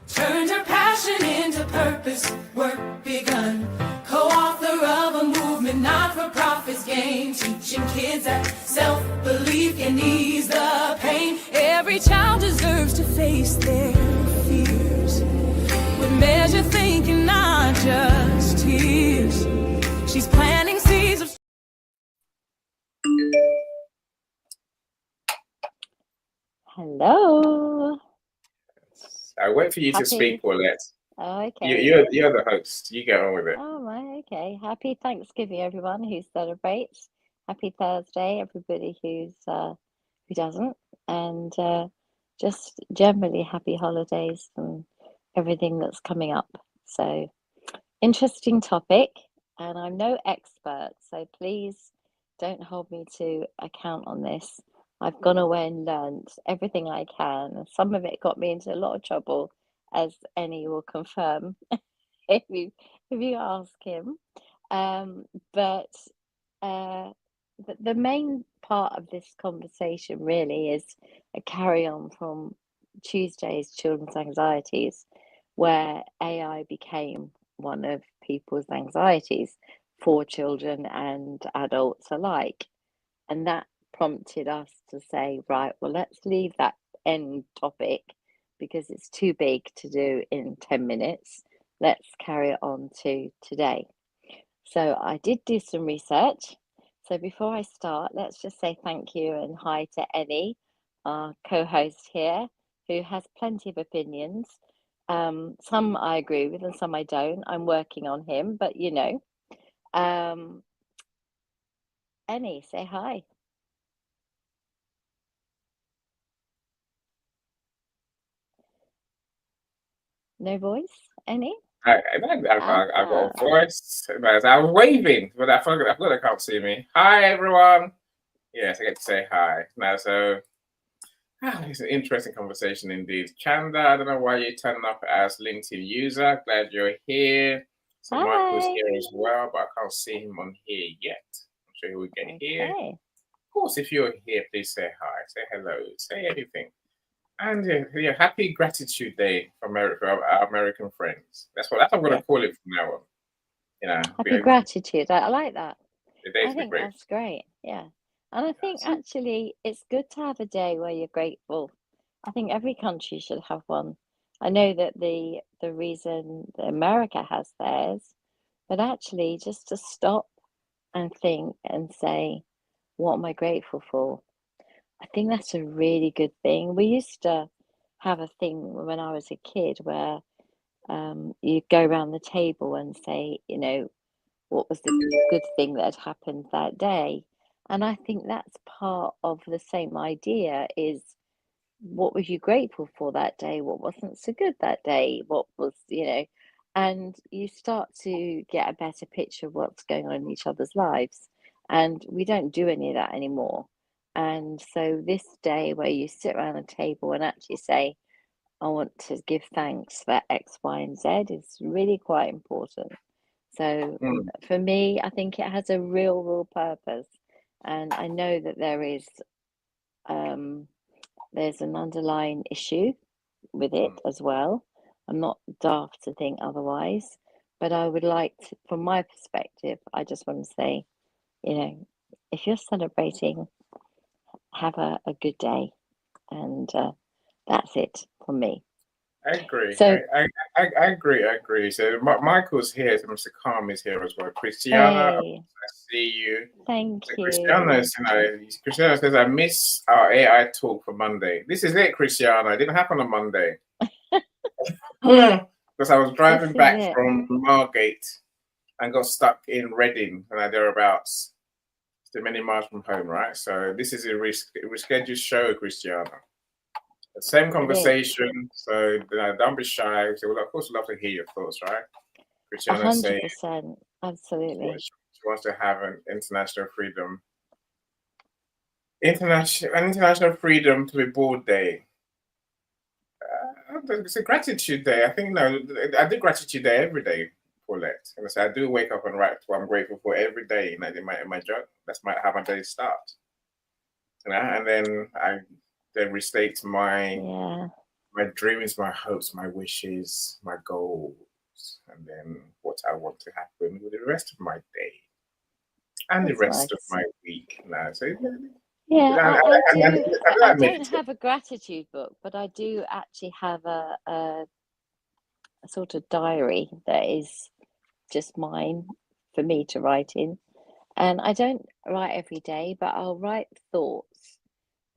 Turned her passion into purpose, work begun. Co-author of a movement, not-for-profits gain, teaching kids that self-belief can ease the pain. Every child deserves to face their fears with measured thinking, not just tears. She's planting seeds of... Hello. I wait for you to speak, Paulette. Oh, okay. You're the host. You get on with it. Oh, right. Okay. Happy Thanksgiving, everyone who celebrates. Happy Thursday, everybody who doesn't, and just generally happy holidays and everything that's coming up. So, interesting topic, and I'm no expert, so please don't hold me to account on this. I've gone away and learned everything I can, and some of it got me into a lot of trouble, as Annie will confirm if you ask him. But the main part of this conversation really is a carry on from Tuesday's Children's Anxieties, where AI became one of people's anxieties for children and adults alike. And that prompted us to say, right, well, let's leave that end topic because it's too big to do in 10 minutes. Let's carry it on to today. So I did do some research. So before I start, let's just say thank you and hi to Ellie, our co-host here, who has plenty of opinions. Some I agree with and some I don't. I'm working on him, but you know. Annie, say hi. No voice, Annie? I've got a voice. I was waving, but I forgot they can't see me. Hi, everyone. Yes, I get to say hi. Now, so it's an interesting conversation indeed. Chanda, I don't know why you turned up as LinkedIn user. Glad you're here. So Michael's here as well, but I can't see him on here yet. I'm sure he will get here. Of course, if you're here, please say hi, say hello, say anything. And happy Gratitude Day for our American friends. That's what I'm going to call it from now on. You know, happy gratitude. I like that. I think that's great. Yeah, and I think actually it's good to have a day where you're grateful. I think every country should have one. I know that the reason that America has theirs, but actually just to stop and think and say, what am I grateful for? I think that's a really good thing. We used to have a thing when I was a kid where you go around the table and say, you know, what was the good thing that had happened that day. And I think that's part of the same idea is what was you grateful for that day? What wasn't so good that day? What was, you know, and you start to get a better picture of what's going on in each other's lives. And we don't do any of that anymore. And so this day where you sit around a table and actually say, I want to give thanks for X, Y, and Z is really quite important. So for me, I think it has a real purpose. And I know that there's an underlying issue with it as well. I'm not daft to think otherwise, but I would like to, from my perspective, I just want to say, you know, if you're celebrating, have a good day, and that's it from me. I agree. So, I agree. So Michael's here. So Mr. Calm is here as well. Christiana, I see you. Thank you. Christiana says, I miss our AI talk for Monday. This is it, Christiana. It didn't happen on Monday. Because I was driving back from Margate and got stuck in Reading and thereabouts. Still many miles from home, right? So this is a rescheduled show, Christiana. The same conversation, so don't be shy. So, well, of course, we'd love to hear your thoughts, right? Christiana 100%, absolutely. She wants to have an international freedom. International freedom to be board day. It's a gratitude day. I think I do gratitude day every day, Paulette. And so I do wake up and write what I'm grateful for every day. In my job, that's how my day starts. And then I restate my my dreams, my hopes, my wishes, my goals, and then what I want to happen with the rest of my day and the That's rest of nice. my week. Now, so Yeah, I do. I don't meditate. have a gratitude book, but I do actually have a sort of diary that is just mine for me to write in. And I don't write every day, but I'll write thoughts.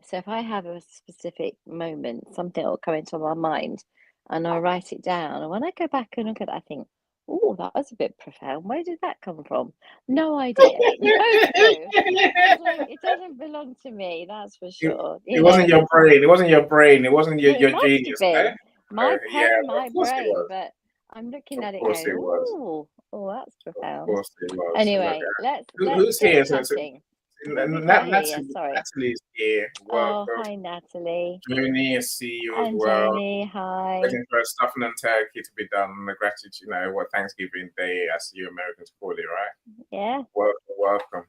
So if I have a specific moment, something will come into my mind, and I write it down. And when I go back and look at it, I think, oh, that was a bit profound. Where did that come from? No idea. No clue. It's like it doesn't belong to me, that's for sure. It wasn't your brain. It wasn't your brain. It wasn't It your must have genius. Eh? been my Yeah, pen, of my course it brain, was. but I'm looking Of at it course going, it was. oh, that's Of profound. course it was. Look, Anyway, let's who's get here? chatting. Who have we got here? Yeah, sorry. Natalie's here. Oh, Welcome. hi, Natalie. Joni, I see you as And well. Joni, hi. Waiting for stuffing and turkey to be done on the gratitude, what Thanksgiving Day, as you Americans call it, right? Yeah. Welcome.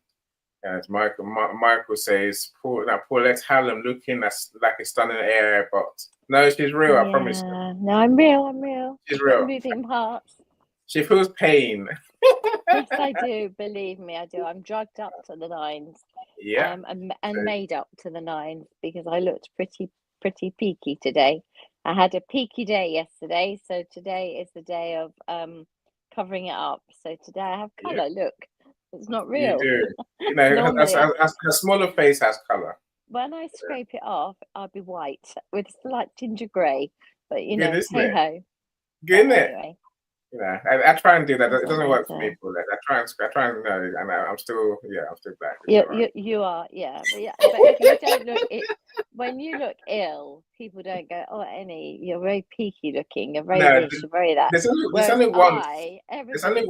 As Michael says, Paulette Hallam looking like a stunning air, but no, she's real, I promise you. No, I'm real. She's I've got real. moving parts. She feels pain. Yes, I do. Believe me, I do. I'm drugged up to the nines. Yeah. And made up to the nines because I looked pretty peaky today. I had a peaky day yesterday, so today is the day of covering it up. So today I have colour. Yeah. Look, it's not You real. do. Normally, a smaller face has color. when I scrape it off, I'll be white with slight tinge of grey. But Good, hey ho. Good, isn't it? Anyway. I try and do that. It doesn't work Amazing. for me, Paulette. I try and and I'm still black. You are, yeah. But if you don't look when you look ill, people don't go, "Oh, Annie, you're very peaky looking. You're very this, you're very that." There's Whereas only once. everybody says,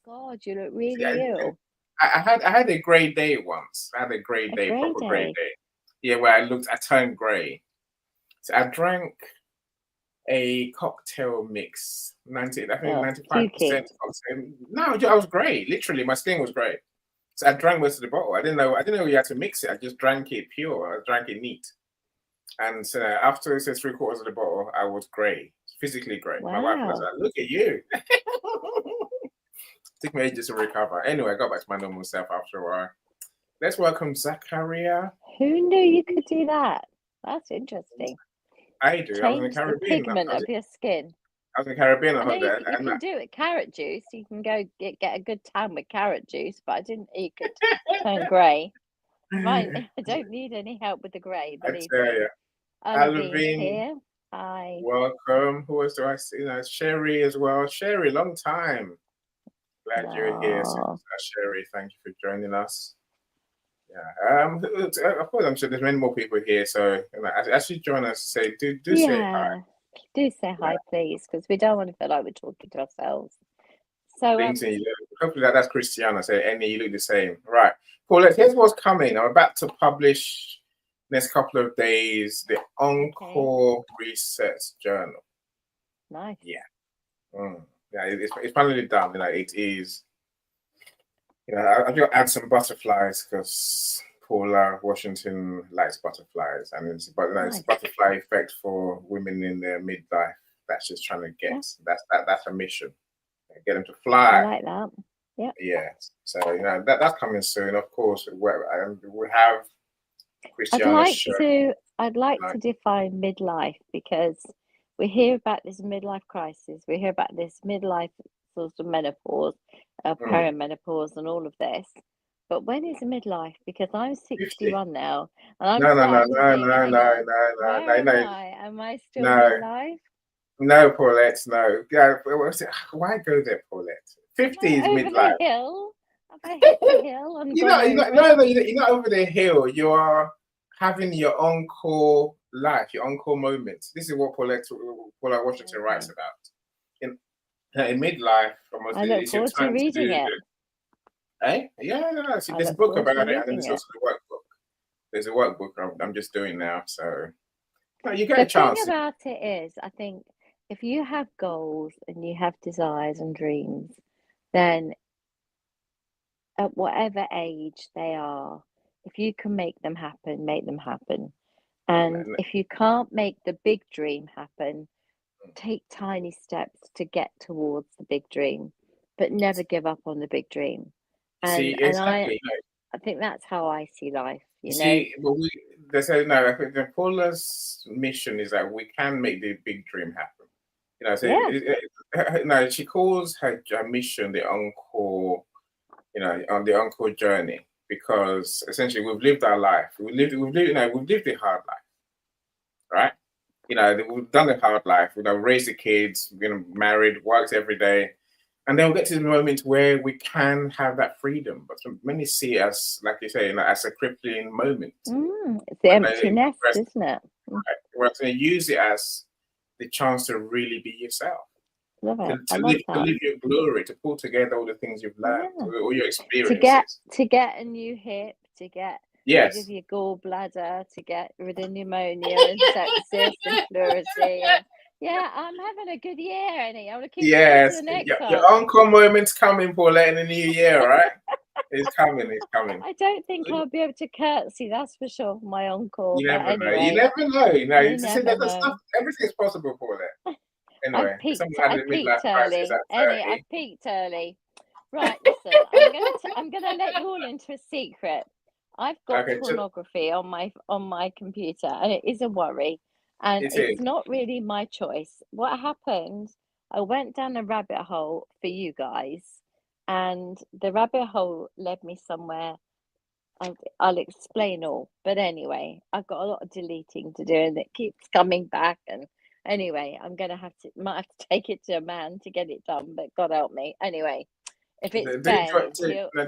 "Oh God, you look really ill." I had a grey day once. I had a grey day, proper grey day. Yeah, where I turned grey. So I drank a cocktail mix, 95% cocktail. No, I was grey. Literally, my skin was grey. So I drank most of the bottle. I didn't know you had to mix it. I just drank it pure. I drank it neat. And after 3/4 of the bottle, I was grey, physically grey. Wow. My wife was like, "Look at you." Took me ages to recover. Anyway, I got back to my normal self after a while. Let's welcome Zachariah. Who knew you could do that? That's interesting. I do. Change I was in the Caribbean. The pigment of your skin. I was in the Caribbean. I know you can do it. Carrot juice. You can go get a good tan with carrot juice, but I didn't. You could turn grey. Fine. I don't need any help with the grey. Believe me. Alvin here. Hi. Welcome. Who else do I see? Sherry as well. Sherry, long time. Glad you're here, Sherry. Thank you for joining us. Yeah. Of course, I'm sure there's many more people here. So as you join us, say do say hi. Do say hi, please, because we don't want to feel like we're talking to ourselves. So hopefully that's Christiana. Say, Annie, you look the same, right? Paulette, here's what's coming. I'm about to publish next couple of days the Encore Research Journal. Nice. Yeah. Yeah, it's finally done. It is. I've got to add some butterflies because Paula Washington likes butterflies, and it's butterfly effect for women in their midlife that she's trying to get. Yeah. That's a mission. Get them to fly. I like that. Yeah. Yeah. So that's coming soon. Of course, we have Christiana's I'd like to define midlife because we hear about this midlife crisis. We hear about this midlife sort of menopause, perimenopause, and all of this. But when is midlife? Because I'm 61 now, and I'm no. Am I still midlife? No, Paulette. No. Yeah. Why go there, Paulette? 50 is midlife. Have I hit the hill? And you're not over the hill. You are having your encore life, your encore moments. This is what Paula Washington writes about. In midlife, almost. I look forward to reading it. Yeah. See, there's a book about it, and then there's also the workbook. There's a workbook I'm just doing now, so you get a chance. The thing about it is, I think if you have goals and you have desires and dreams, then at whatever age they are, if you can make them happen, make them happen. And if you can't make the big dream happen, take tiny steps to get towards the big dream, but never give up on the big dream. See, And exactly. I think that's how I see life, you know. See, but they say no. I think the Paula's mission is that we can make the big dream happen. You know, so no, she calls her mission the encore. You know, on the encore journey, because essentially we've lived our life. We've lived the hard life, right? You know, we've done the hard life. We've raised the kids, married, worked every day, and then we'll get to the moment where we can have that freedom. But many see it as, like you say, as a crippling moment. It's the empty nest, isn't it? Right? We're going to use it as the chance to really be yourself. Love it. To live your glory, to pull together all the things you've learned, all your experiences. To get a new hip, to get rid of your gallbladder, to get rid of pneumonia and sepsis and pleurisy. Yeah, I'm having a good year, Annie. I'm looking forward to the next one. Your encore moment's coming, Paula, in the new year, right? It's coming. I don't think I'll be able to curtsy, that's for sure, my encore. You never know. Anyway, you never know. know. Everything's possible, Paula. Anyway, I peaked early. Annie, I peaked early. Right, listen, I'm gonna let you all into a secret. I've got pornography on my computer, and it is a worry. And it's not really my choice. What happened? I went down a rabbit hole for you guys, and the rabbit hole led me somewhere. I'll explain all. But anyway, I've got a lot of deleting to do, and it keeps coming back. And anyway, might have to take it to a man to get it done. But God help me. Anyway, if it's Ben,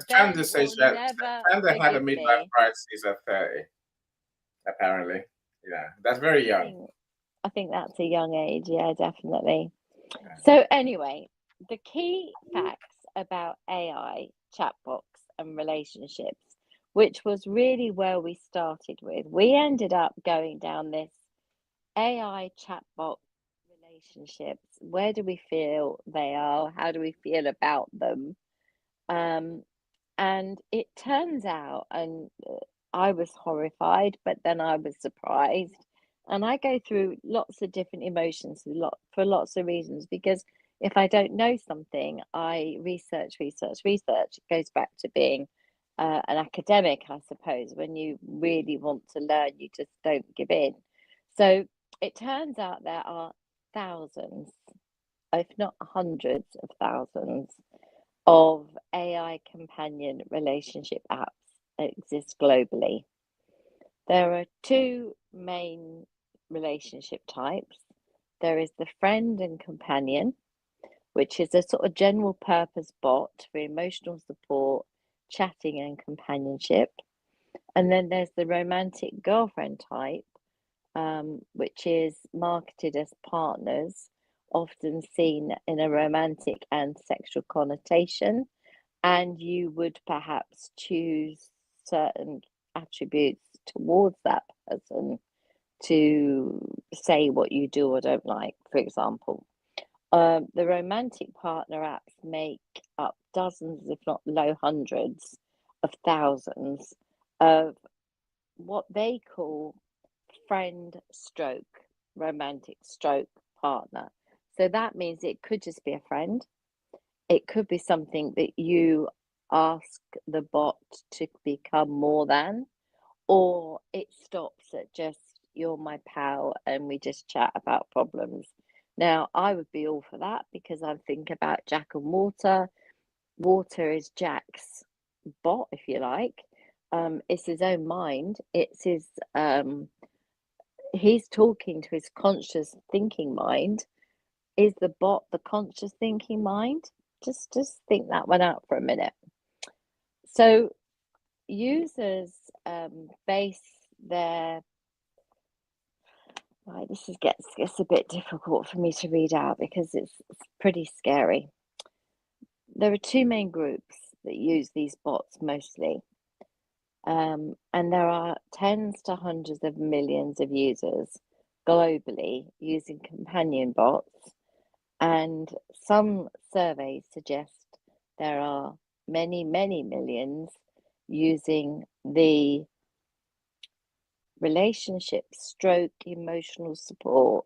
Candace says Candace had a midlife crisis at 30. Apparently, yeah, that's very young. I think that's a young age. Yeah, definitely. Yeah. So anyway, the key facts about AI, chatbots, and relationships, which was really where we started with. We ended up going down this AI chatbot relationships. Where do we feel they are? How do we feel about them? And it turns out, and I was horrified, but then I was surprised. And I go through lots of different emotions for lots of reasons, because if I don't know something, I research. It goes back to being an academic, I suppose. When you really want to learn, you just don't give in. So it turns out there are thousands, if not hundreds of thousands, of AI companion relationship apps that exist globally. There are two main relationship types. There is the friend and companion, which is a sort of general purpose bot for emotional support, chatting, and companionship. And then there's the romantic girlfriend type, which is marketed as partners, often seen in a romantic and sexual connotation. And you would perhaps choose certain attributes towards that person to say what you do or don't like, for example. The romantic partner apps make up dozens, if not low hundreds of thousands of what they call friend stroke romantic stroke partner. So that means it could just be a friend. It could be something that you ask the bot to become more than, or it stops at just, you're my pal and we just chat about problems. Now, I would be all for that, because I think about Jack and Water. Water is Jack's bot, if you like. It's his own mind. It's his he's talking to his conscious thinking mind. Is the bot the conscious thinking mind? Just think that one out for a minute. So users base their this gets a bit difficult for me to read out, because it's pretty scary. There are two main groups that use these bots mostly, and there are tens to hundreds of millions of users globally using companion bots, and some surveys suggest there are many millions using the relationship stroke emotional support,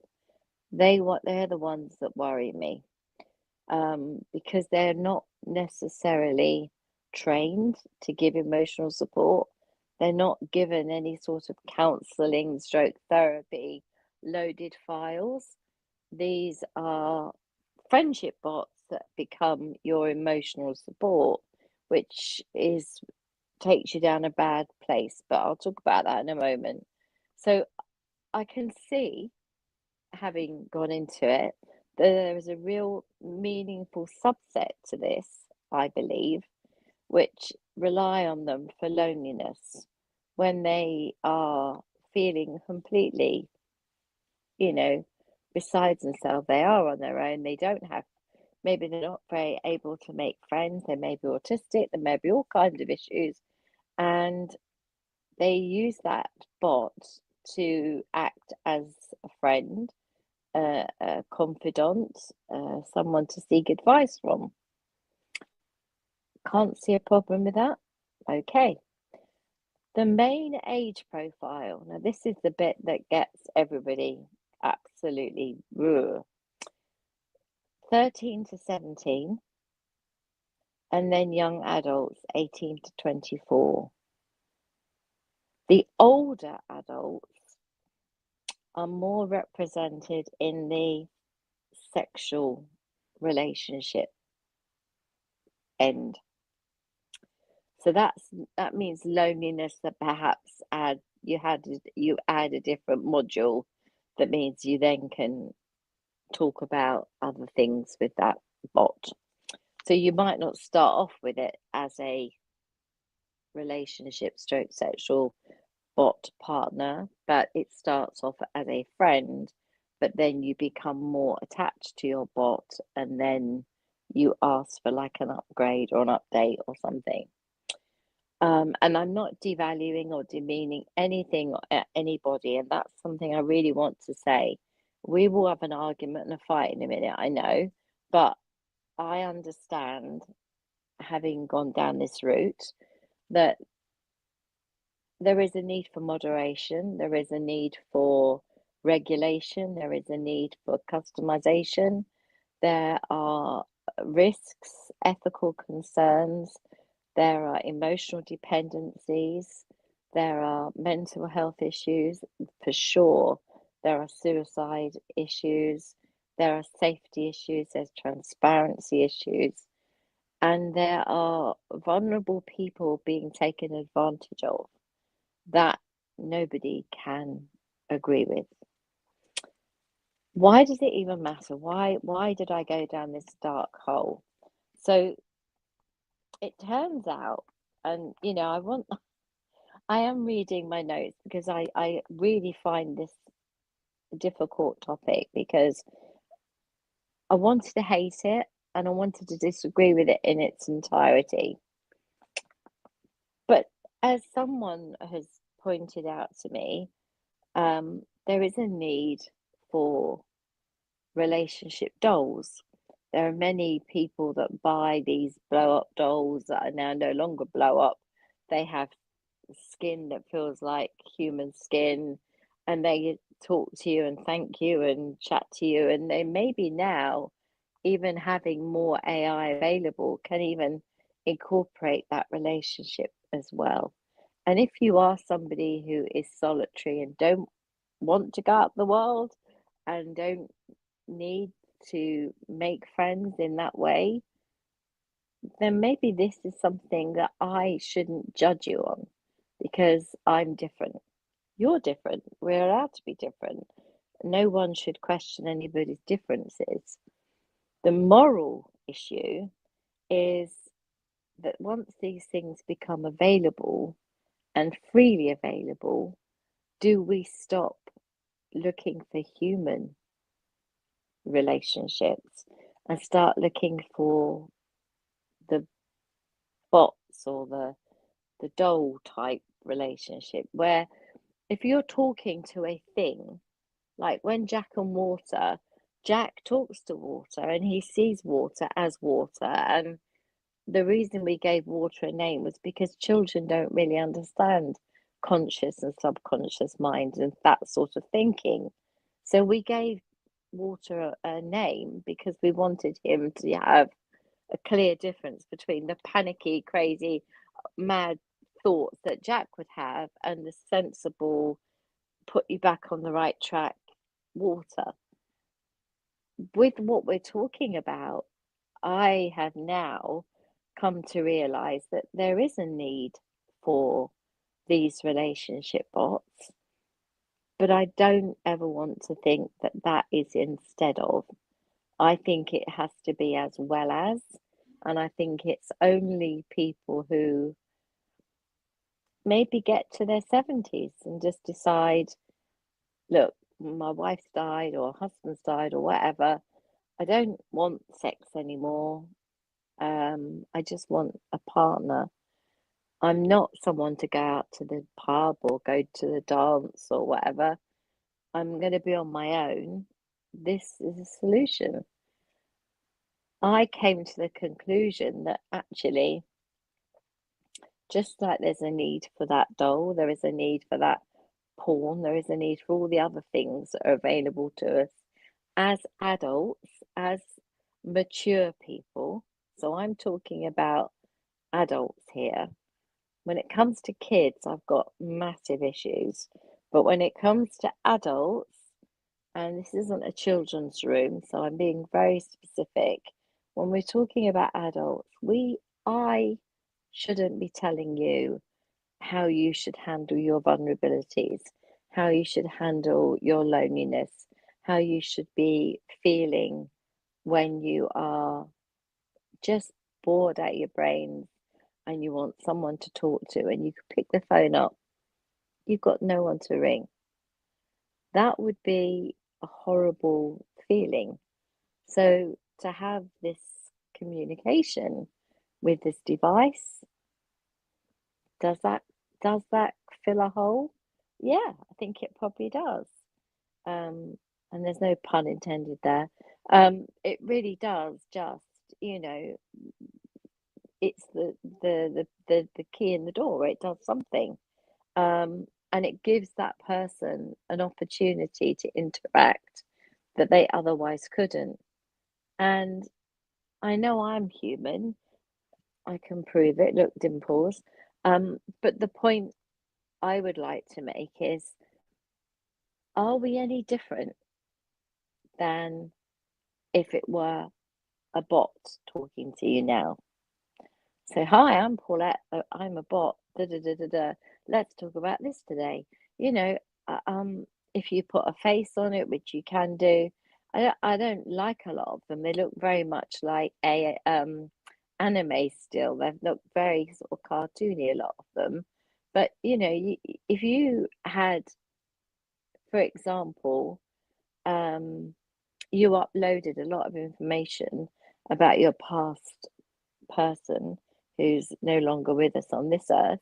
they're the ones that worry me, because they're not necessarily trained to give emotional support. They're not given any sort of counseling stroke therapy loaded files. These are friendship bots that become your emotional support, which takes you down a bad place, but I'll talk about that in a moment. So I can see, having gone into it, that there is a real meaningful subset to this, I believe, which rely on them for loneliness when they are feeling completely, besides themselves. They are on their own. They don't have, maybe they're not very able to make friends. They may be autistic. There may be all kinds of issues. And they use that bot to act as a friend, a confidant, someone to seek advice from. Can't see a problem with that. Okay. The main age profile. Now, this is the bit that gets everybody absolutely 13 to 17, and then young adults 18 to 24. The older adults are more represented in the sexual relationship end. So that means loneliness, that perhaps you add a different module that means you then can talk about other things with that bot. So you might not start off with it as a relationship stroke sexual bot partner, but it starts off as a friend, but then you become more attached to your bot, and then you ask for like an upgrade or an update or something. And I'm not devaluing or demeaning anything or anybody, and that's something I really want to say. We will have an argument and a fight in a minute, I know, but I understand, having gone down this route, that there is a need for moderation, there is a need for regulation, there is a need for customization, there are risks, ethical concerns, there are emotional dependencies, there are mental health issues for sure, there are suicide issues, there are safety issues, there's transparency issues, and there are vulnerable people being taken advantage of that nobody can agree with. Why does it even matter? Why did I go down this dark hole? So it turns out, and I am reading my notes because I really find this a difficult topic, because I wanted to hate it and I wanted to disagree with it in its entirety. But as someone has pointed out to me, there is a need for relationship dolls. There are many people that buy these blow up dolls that are now no longer blow up. They have skin that feels like human skin, and they talk to you and thank you and chat to you, and they maybe now, even having more AI available, can even incorporate that relationship as well. And if you are somebody who is solitary and don't want to go out the world and don't need to make friends in that way, then maybe this is something that I shouldn't judge you on, because I'm different. You're different. We're allowed to be different. No one should question anybody's differences. The moral issue is that once these things become available and freely available, do we stop looking for human relationships and start looking for the bots or the doll type relationship, where if you're talking to a thing, like when Jack talks to water and he sees water as water, and the reason we gave water a name was because children don't really understand conscious and subconscious mind and that sort of thinking. So we gave Walter a name because we wanted him to have a clear difference between the panicky, crazy, mad thoughts that Jack would have and the sensible, put you back on the right track Walter. With what we're talking about, I have now come to realize that there is a need for these relationship bots, but I don't ever want to think that that is instead of. I think it has to be as well as, and I think it's only people who maybe get to their 70s and just decide, look, my wife's died or husband's died or whatever. I don't want sex anymore. I just want a partner. I'm not someone to go out to the pub or go to the dance or whatever. I'm going to be on my own. This is a solution. I came to the conclusion that actually, just like there's a need for that doll, there is a need for that porn, there is a need for all the other things that are available to us as adults, as mature people. So I'm talking about adults here. When it comes to kids, I've got massive issues. But when it comes to adults, and this isn't a children's room, so I'm being very specific. When we're talking about adults, I shouldn't be telling you how you should handle your vulnerabilities, how you should handle your loneliness, how you should be feeling when you are just bored out of your brains and you want someone to talk to and you can pick the phone up, you've got no one to ring. That would be a horrible feeling. So to have this communication with this device, does that fill a hole? Yeah, I think it probably does. And there's no pun intended there. It really does just, it's the key in the door. It does something. And it gives that person an opportunity to interact that they otherwise couldn't. And I know I'm human. I can prove it. Look, dimples. But the point I would like to make is, are we any different than if it were a bot talking to you now? So, hi, I'm Paulette. I'm a bot. Da, da, da, da, da. Let's talk about this today. You know, if you put a face on it, which you can do, I don't like a lot of them. They look very much like a anime still. They look very sort of cartoony, a lot of them. But if you had, for example, you uploaded a lot of information about your past person who's no longer with us on this earth,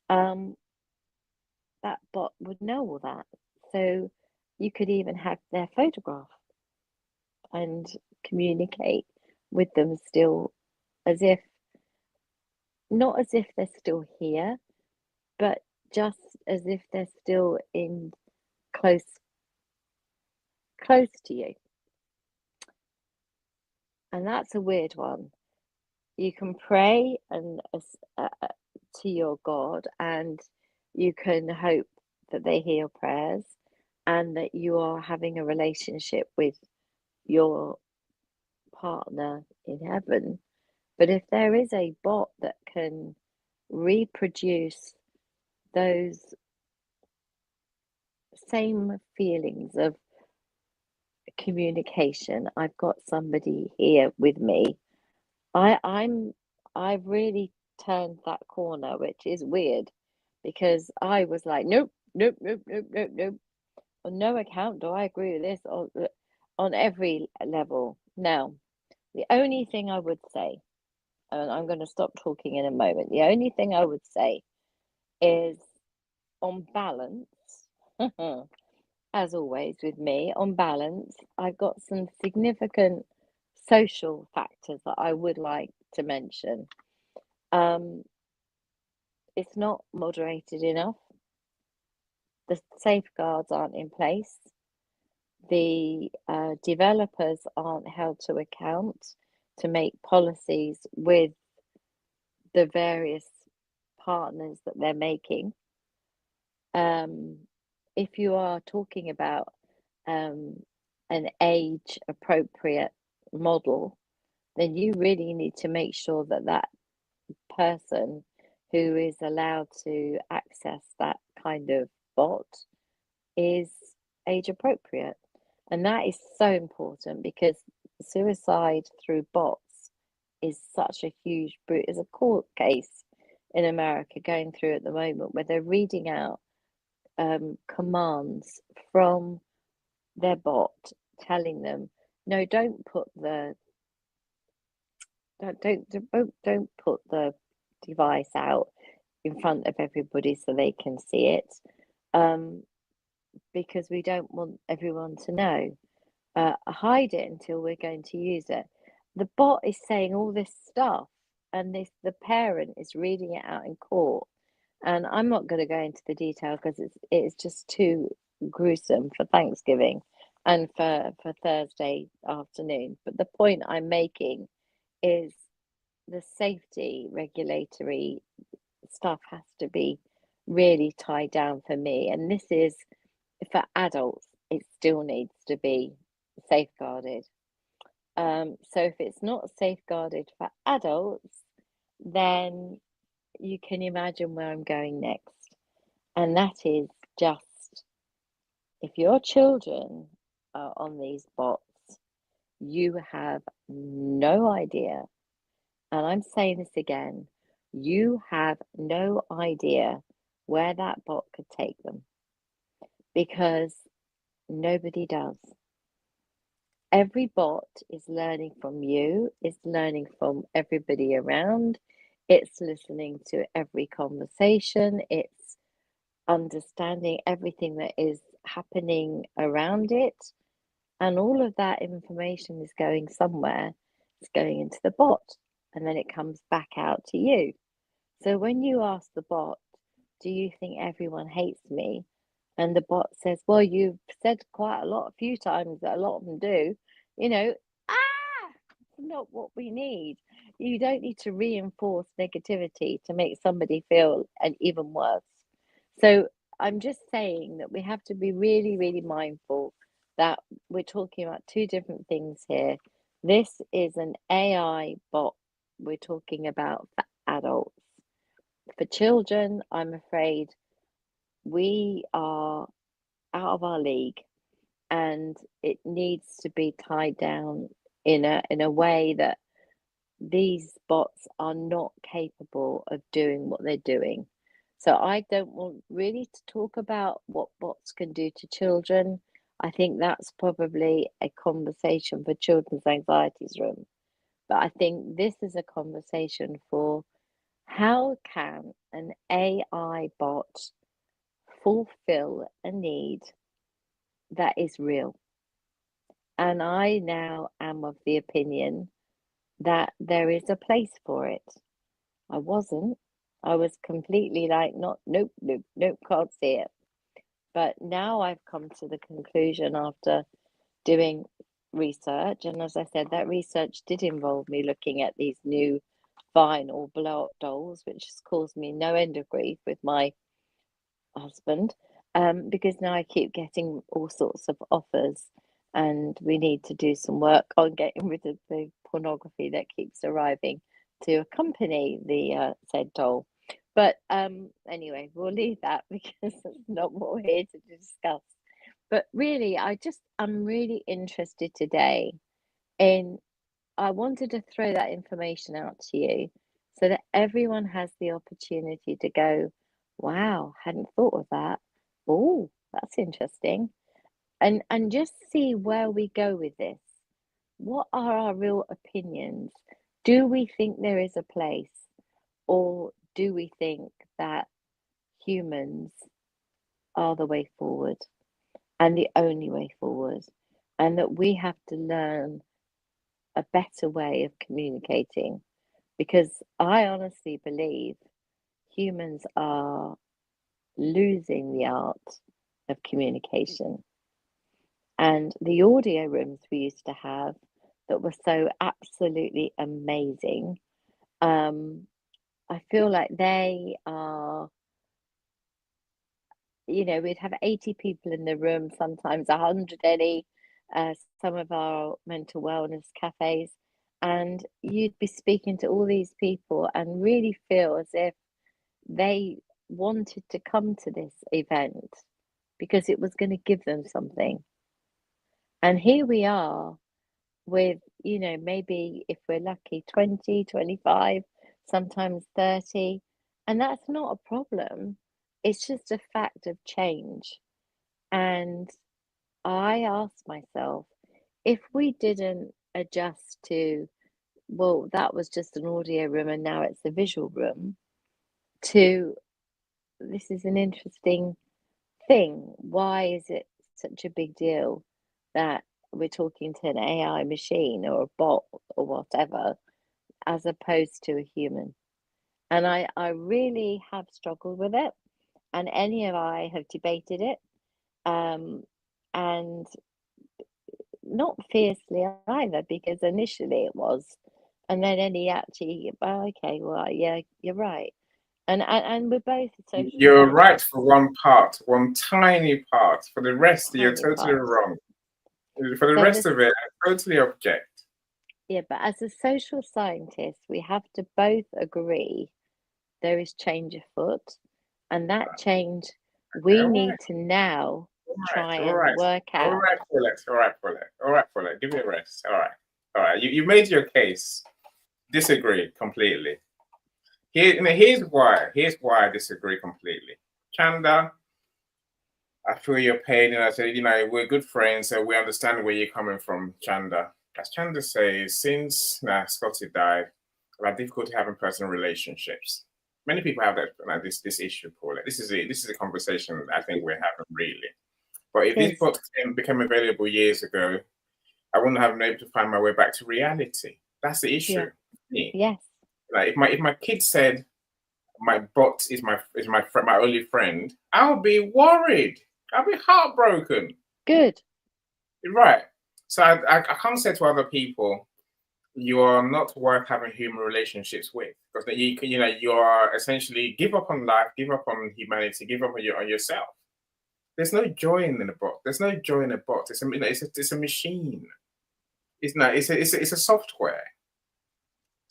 that bot would know all that. So you could even have their photograph and communicate with them still as if, not as if they're still here, but just as if they're still in close to you. And that's a weird one. You can pray and to your God, and you can hope that they hear your prayers and that you are having a relationship with your partner in heaven. But if there is a bot that can reproduce those same feelings of communication, I've got somebody here with me. I've really turned that corner, which is weird because I was like, nope, nope, nope, nope, nope, nope. On no account do I agree with this on every level. Now, the only thing I would say, and I'm going to stop talking in a moment, the only thing I would say is, on balance, as always with me, on balance, I've got some significant social factors that I would like to mention. It's not moderated enough. the safeguards aren't in place, the developers aren't held to account to make policies with the various partners that they're making. If you are talking about an age appropriate model, then you really need to make sure that that person who is allowed to access that kind of bot is age appropriate. And that is so important because suicide through bots is such a huge brute. There's a court case in America going through at the moment where they're reading out commands from their bot telling them, no, don't put the device out in front of everybody so they can see it, because we don't want everyone to know. Hide it until we're going to use it. The bot is saying all this stuff, and the parent is reading it out in court. And I'm not going to go into the detail because it's just too gruesome for Thanksgiving and for Thursday afternoon. But the point I'm making is the safety regulatory stuff has to be really tied down for me. And this is for adults, it still needs to be safeguarded. So if it's not safeguarded for adults, then you can imagine where I'm going next. And that is just, if your children are on these bots, you have no idea. And I'm saying this again, you have no idea where that bot could take them, because nobody does. Every bot is learning from you, is learning from everybody around, it's listening to every conversation, it's understanding everything that is happening around it, and all of that information is going somewhere. It's going into the bot, and then it comes back out to you. So when you ask the bot, do you think everyone hates me? And the bot says, well, you've said quite a few times that a lot of them do, it's not what we need. You don't need to reinforce negativity to make somebody feel even worse. So I'm just saying that we have to be really, really mindful that we're talking about two different things here. This is an AI bot we're talking about for adults. For children, I'm afraid we are out of our league, and it needs to be tied down in a way that these bots are not capable of doing what they're doing. So I don't want really to talk about what bots can do to children. I think that's probably a conversation for Children's Anxieties Room. But I think this is a conversation for how can an AI bot fulfill a need that is real? And I now am of the opinion that there is a place for it. I wasn't. I was completely like, nope, can't see it. But now I've come to the conclusion after doing research, and as I said, that research did involve me looking at these new vinyl blow-up dolls, which has caused me no end of grief with my husband, because now I keep getting all sorts of offers, and we need to do some work on getting rid of the pornography that keeps arriving to accompany the said doll. But anyway, we'll leave that because there's not more here to discuss. But really, I'm really interested today in, I wanted to throw that information out to you so that everyone has the opportunity to go, wow, hadn't thought of that. Oh, that's interesting. And just see where we go with this. What are our real opinions? Do we think there is a place, or do we think that humans are the way forward and the only way forward, and that we have to learn a better way of communicating? Because I honestly believe humans are losing the art of communication. And the audio rooms we used to have that were so absolutely amazing, I feel like they are, we'd have 80 people in the room, sometimes 100 any, some of our mental wellness cafes, and you'd be speaking to all these people and really feel as if they wanted to come to this event because it was going to give them something. And here we are with, maybe if we're lucky, 20, 25, sometimes 30, and that's not a problem. It's just a fact of change. And I asked myself, if we didn't adjust to, well, that was just an audio room and now it's a visual room, to this is an interesting thing. Why is it such a big deal that we're talking to an AI machine or a bot or whatever, as opposed to a human? And I really have struggled with it, and Annie and I have debated it, and not fiercely either, because initially it was, and then Annie actually, well, okay, well, yeah, you're right. And we're both social You're right scientists. for one part, one tiny part. For the rest, you're Tiny totally part. wrong. For the So rest this, of it, I totally object. yeah, but as a social scientist, we have to both agree there is change afoot, and that change we All need right, to now all right, try all and right, work all out. right, Paulette, all right, Paulette, all right, Paulette. Give me a rest. All right, all right. You made your case. Disagree completely. Here's why. Here's why I disagree completely. Chanda, I feel your pain, and I said, we're good friends, so we understand where you're coming from, Chanda. As Chanda says, since Scotty died, I've had difficulty having personal relationships. Many people have that this issue, Paul. This is a conversation I think we're having really. But if this Yes, book became available years ago, I wouldn't have been able to find my way back to reality. That's the issue. yeah, Me. yes, Like if my kid said my bot is my only friend, I'll be worried. I'll be heartbroken. good. Right. So I can't say to other people, you are not worth having human relationships with, because you are essentially give up on life, give up on humanity, give up on yourself. There's no joy in the bot. There's no joy in a bot. It's a machine. It's a software.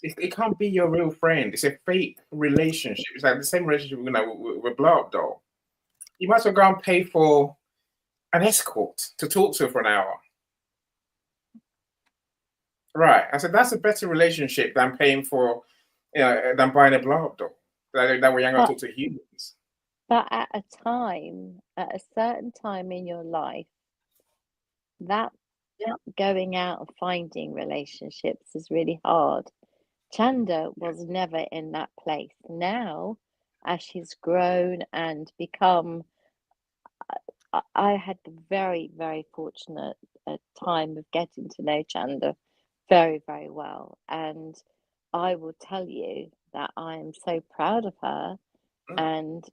It can't be your real friend. It's a fake relationship. It's like the same relationship with blow up doll. You might as well go and pay for an escort to talk to for an hour. Right. I said that's a better relationship than paying for, than buying a blow up doll. That way you're going to But talk to humans. but at a certain time in your life, that going out and finding relationships is really hard. Chanda was never in that place. Now, as she's grown and become, I had the very, very fortunate time of getting to know Chanda very, very well. And I will tell you that I am so proud of her and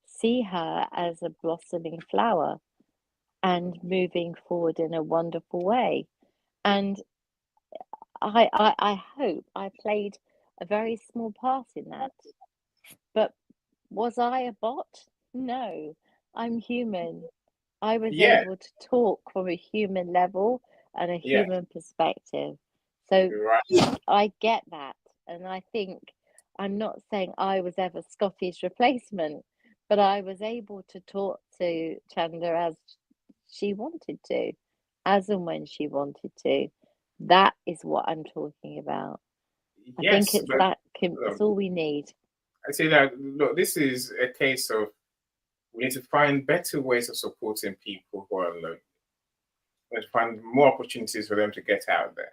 see her as a blossoming flower and moving forward in a wonderful way. And I hope I played a very small part in that. But was I a bot? No, I'm human. I was Yeah. able to talk from a human level and a Yeah. human perspective. So Right. I get that. And I think I'm not saying I was ever Scotty's replacement, but I was able to talk to Chanda as she wanted to, as and when she wanted to. That is what I'm talking about. I think Yes, it's but that, it's all we need. I say that look, this is a case of we need to find better ways of supporting people who are alone. We need to find more opportunities for them to get out there.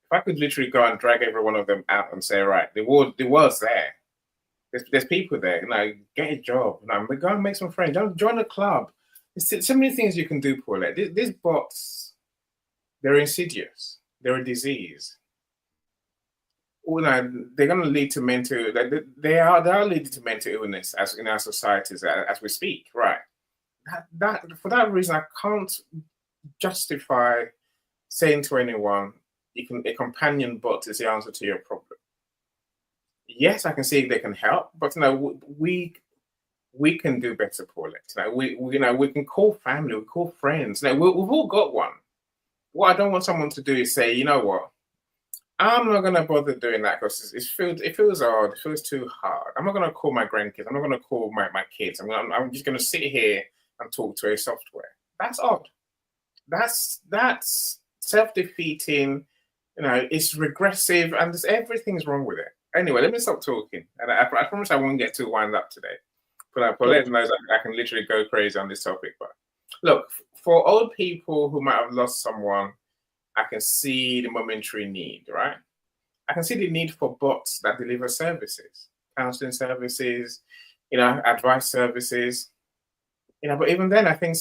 If I could literally go and drag every one of them out and say, right, the world's there. There's people there. Get a job. Go and make some friends. Join a club. There's so many things you can do, Paulette. These bots, they're insidious. They're a disease. They're going to lead to mental. They are leading to mental illness as in our societies as we speak, right? that for that reason, I can't justify saying to anyone, a companion bot is the answer to your problem. Yes, I can see they can help, but we can do better, Paulette. We can call family, we call friends. We've all got one. What I don't want someone to do is say, you know what, I'm not gonna bother doing that because it feels odd, it feels too hard. I'm not gonna call my grandkids. I'm not gonna call my kids. I'm just gonna sit here and talk to a software. That's odd. That's self-defeating. It's regressive, and everything's wrong with it. Anyway, let me stop talking, and I promise I won't get too wound up today. But Paulette knows I can literally go crazy on this topic. But look, for old people who might have lost someone, I can see the momentary need, right? I can see the need for bots that deliver services, counseling services, advice services. But even then, I think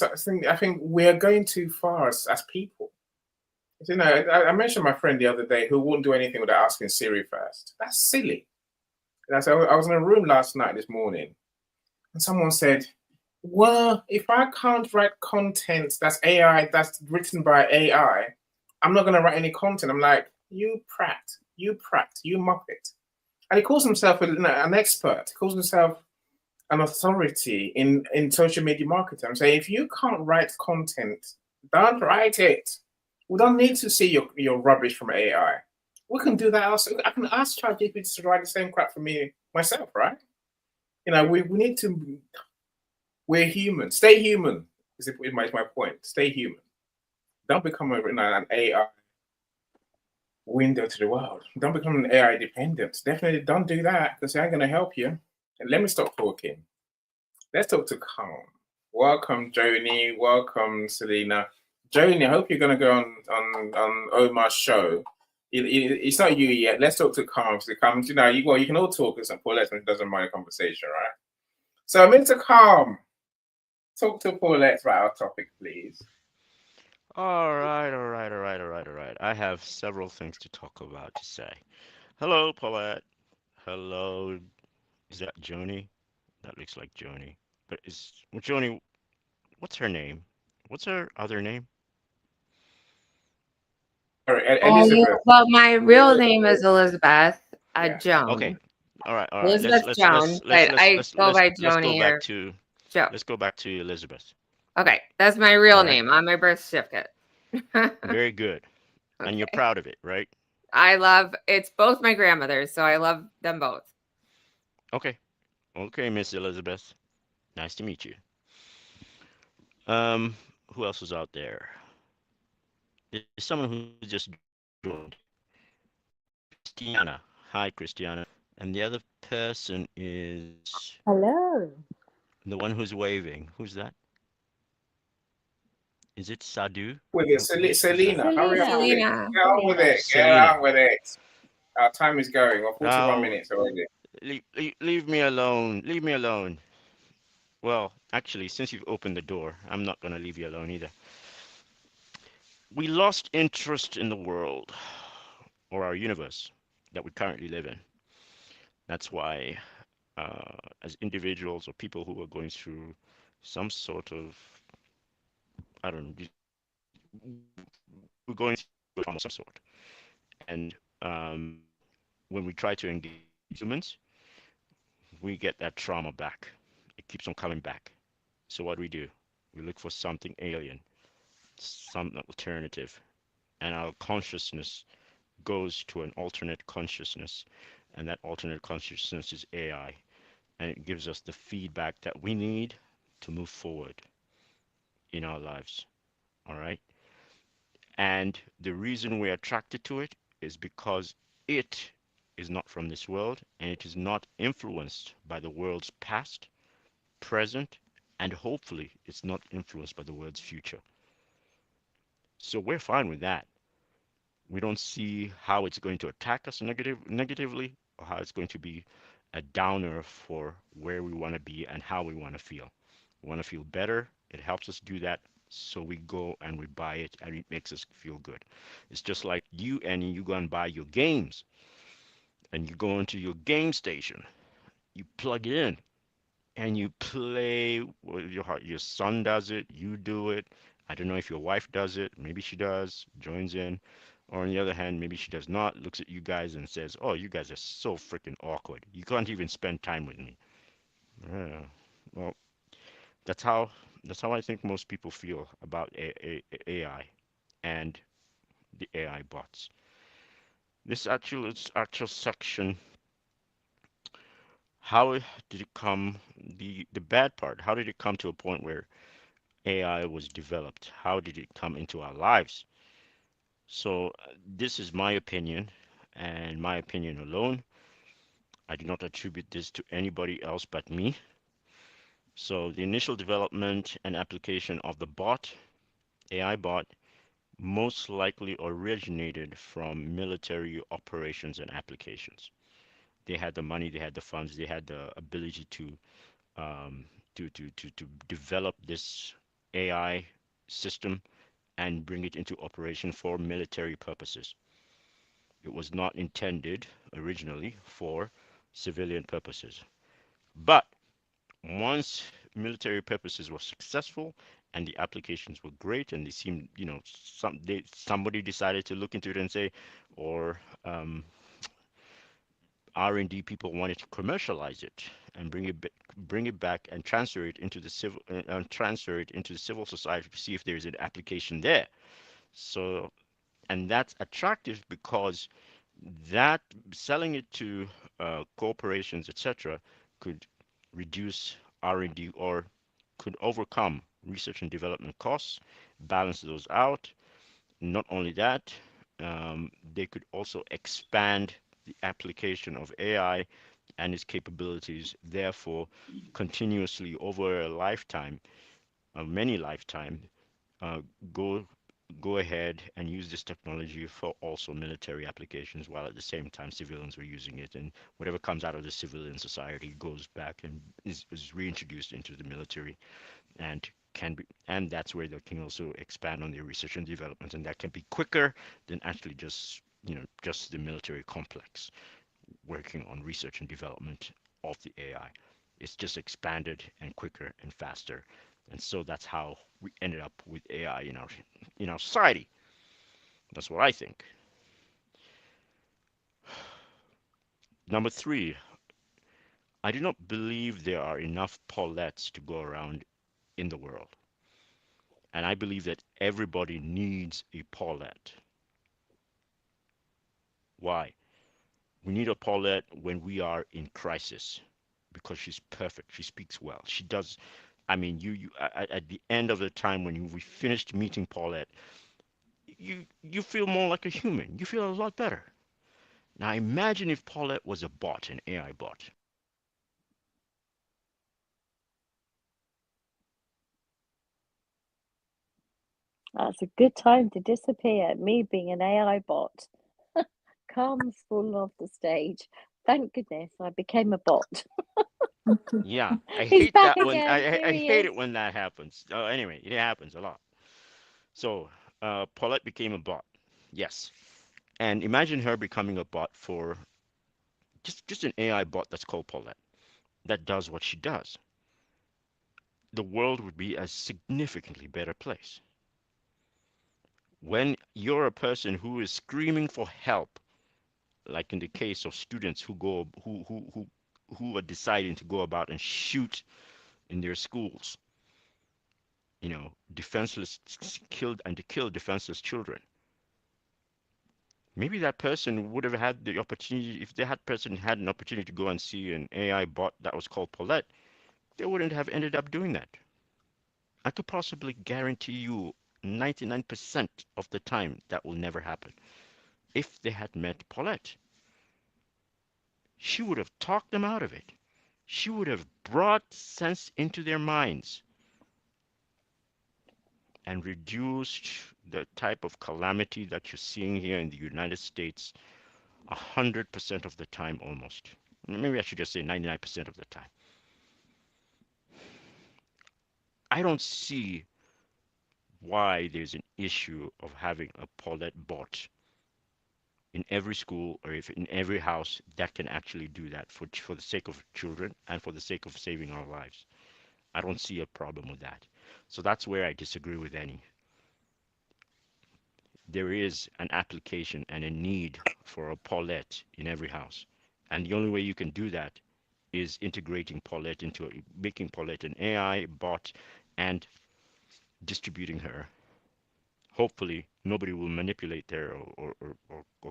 we're going too far as people. I mentioned my friend the other day who wouldn't do anything without asking Siri first. That's silly. So I was in a room this morning, and someone said, well, if I can't write content that's AI, that's written by AI, I'm not going to write any content. I'm like, you prat, you muppet. And he calls himself an expert. He calls himself an authority in social media marketing. I'm saying, if you can't write content, don't write it. We don't need to see your rubbish from AI. We can do that also. I can ask ChatGPT to write the same crap for me myself, right? We need to. We're human. Stay human. Is my point. Stay human. Don't become an AI window to the world. Don't become an AI dependent. Definitely don't do that because it ain't going to help you. And let me stop talking. Let's talk to Calm. Welcome, Joni. Welcome, Selena. Joni, I hope you're going to go on Omar's show. It's not you yet. Let's talk to Calm. So Calm, you can all talk as Paulette doesn't mind a conversation, right? So Mr. Calm, talk to Paulette about our topic, please. All right, all right, all right, all right, all right. I have several things to talk about to say. Hello, Paulette. Hello. Is that Joni? That looks like Joni. But is Joni, what's her name? What's her other name? Sorry, Yeah, Elizabeth. well, my real name is Elizabeth Yeah. Okay. Joan. All right, all right. Elizabeth Joan, but I go by Let's go Joni back or to Joe. let's go back to Elizabeth. Okay, that's my All real right. name on my birth certificate. Very good. And you're Okay. proud of it, right? It's both my grandmothers, so I love them both. Okay. Okay, Miss Elizabeth. Nice to meet you. Who else is out there? There's someone who just joined. Christiana. Hi, Christiana. And the other person is Hello. the one who's waving. Who's that? Is it Sadu? With it, Who's that? Selena, hurry up with it. Selena. Get on with it. Get Selena. on with it. Our time is going. We're 41 Oh, minutes already. leave me alone. Leave me alone. Well, actually, since you've opened the door, I'm not going to leave you alone either. We lost interest in the world or our universe that we currently live in. That's why, as individuals or people who are going through some sort of, I don't know, we're going through trauma of some sort. And when we try to engage humans, we get that trauma back. It keeps on coming back. So what do? We look for something alien, some alternative, and our consciousness goes to an alternate consciousness, and that alternate consciousness is AI, and it gives us the feedback that we need to move forward in our lives. All right. And the reason we're attracted to it is because it is not from this world and it is not influenced by the world's past, present, and hopefully it's not influenced by the world's future. So we're fine with that. We don't see how it's going to attack us negatively or how it's going to be a downer for where we want to be and how we want to feel. We want to feel better. It helps us do that. So we go and we buy it and it makes us feel good. It's just like you and you go and buy your games and you go into your game station. You plug it in and you play with your heart. Your son does it, you do it. I don't know if your wife does it. Maybe she does, joins in. Or on the other hand, maybe she does not, looks at you guys and says, "Oh, you guys are so freaking awkward. You can't even spend time with me." Yeah. Well, that's how that's how I think most people feel about AI and the AI bots. This actual section, how did it come, the bad part, how did it come to a point where AI was developed? How did it come into our lives? So, this is my opinion, and my opinion alone. I do not attribute this to anybody else but me. So, the initial development and application of the bot, AI bot, most likely originated from military operations and applications. They had the money, they had the funds, they had the ability um, to develop this AI system and bring it into operation for military purposes. It was not intended originally for civilian purposes. But once military purposes were successful and the applications were great and they seemed, somebody decided to look into it and say, or R&D people wanted to commercialize it and bring it back and transfer it into the civil society to see if there's an application there. So, and that's attractive because that selling it to corporations, etc., could reduce R&D or could overcome research and development costs, balance those out. Not only that, they could also expand the application of AI and its capabilities, therefore, continuously over a lifetime, many lifetime, uh, go go ahead and use this technology for also military applications, while at the same time civilians were using it, and whatever comes out of the civilian society goes back and is reintroduced into the military and can be, and that's where they can also expand on their research and development, and that can be quicker than actually just the military complex working on research and development of the AI. It's just expanded and quicker and faster. And so that's how we ended up with AI in our society. That's what I think. Number three, I do not believe there are enough Paulettes to go around in the world. And I believe that everybody needs a Paulette. Why? We need a Paulette when we are in crisis because she's perfect. She speaks well. She does. I mean, at the end of the time when we finished meeting Paulette, you feel more like a human. You feel a lot better. Now imagine if Paulette was a bot, an AI bot. That's a good time to disappear. Me being an AI bot comes full off the stage. Thank goodness I became a bot. Yeah, I He's hate back that when again. Here I he hate is. it when that happens. Anyway, it happens a lot. So Paulette became a bot. Yes, and imagine her becoming a bot for just an AI bot that's called Paulette that does what she does. The world would be a significantly better place. When you're a person who is screaming for help, like in the case of students who are deciding to go about and shoot in their schools, defenseless killed and to kill defenseless children. Maybe that person would have had the opportunity if that person had an opportunity to go and see an AI bot that was called Paulette, they wouldn't have ended up doing that. I could possibly guarantee you 99% of the time that will never happen. If they had met Paulette, she would have talked them out of it. She would have brought sense into their minds and reduced the type of calamity that you're seeing here in the United States 100% of the time almost. Maybe I should just say 99% of the time. I don't see why there's an issue of having a Paulette bot in every school or if in every house that can actually do that for the sake of children and for the sake of saving our lives. I don't see a problem with that. So that's where I disagree with any. There is an application and a need for a Paulette in every house. And the only way you can do that is integrating Paulette into making Paulette an AI bot and distributing her. Hopefully, nobody will manipulate her or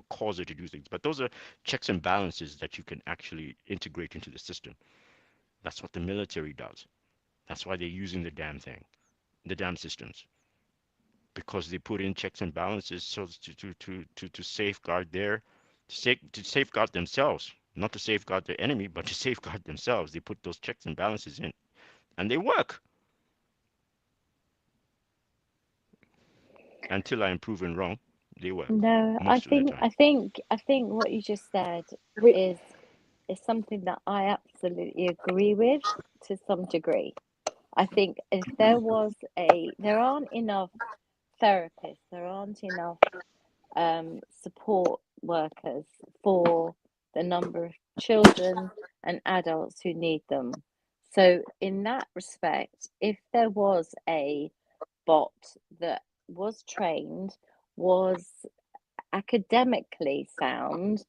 cause her to do things. But those are checks and balances that you can actually integrate into the system. That's what the military does. That's why they're using the damn thing, the damn systems, because they put in checks and balances so to safeguard to safeguard themselves, not to safeguard the enemy, but to safeguard themselves. They put those checks and balances in, and they work until I am proven wrong. They work No, most of the time. I think what you just said is is something that I absolutely agree with to some degree. I think if there aren't enough therapists, there aren't enough support workers for the number of children and adults who need them. So, in that respect, if there was a bot that was trained, was academically sound,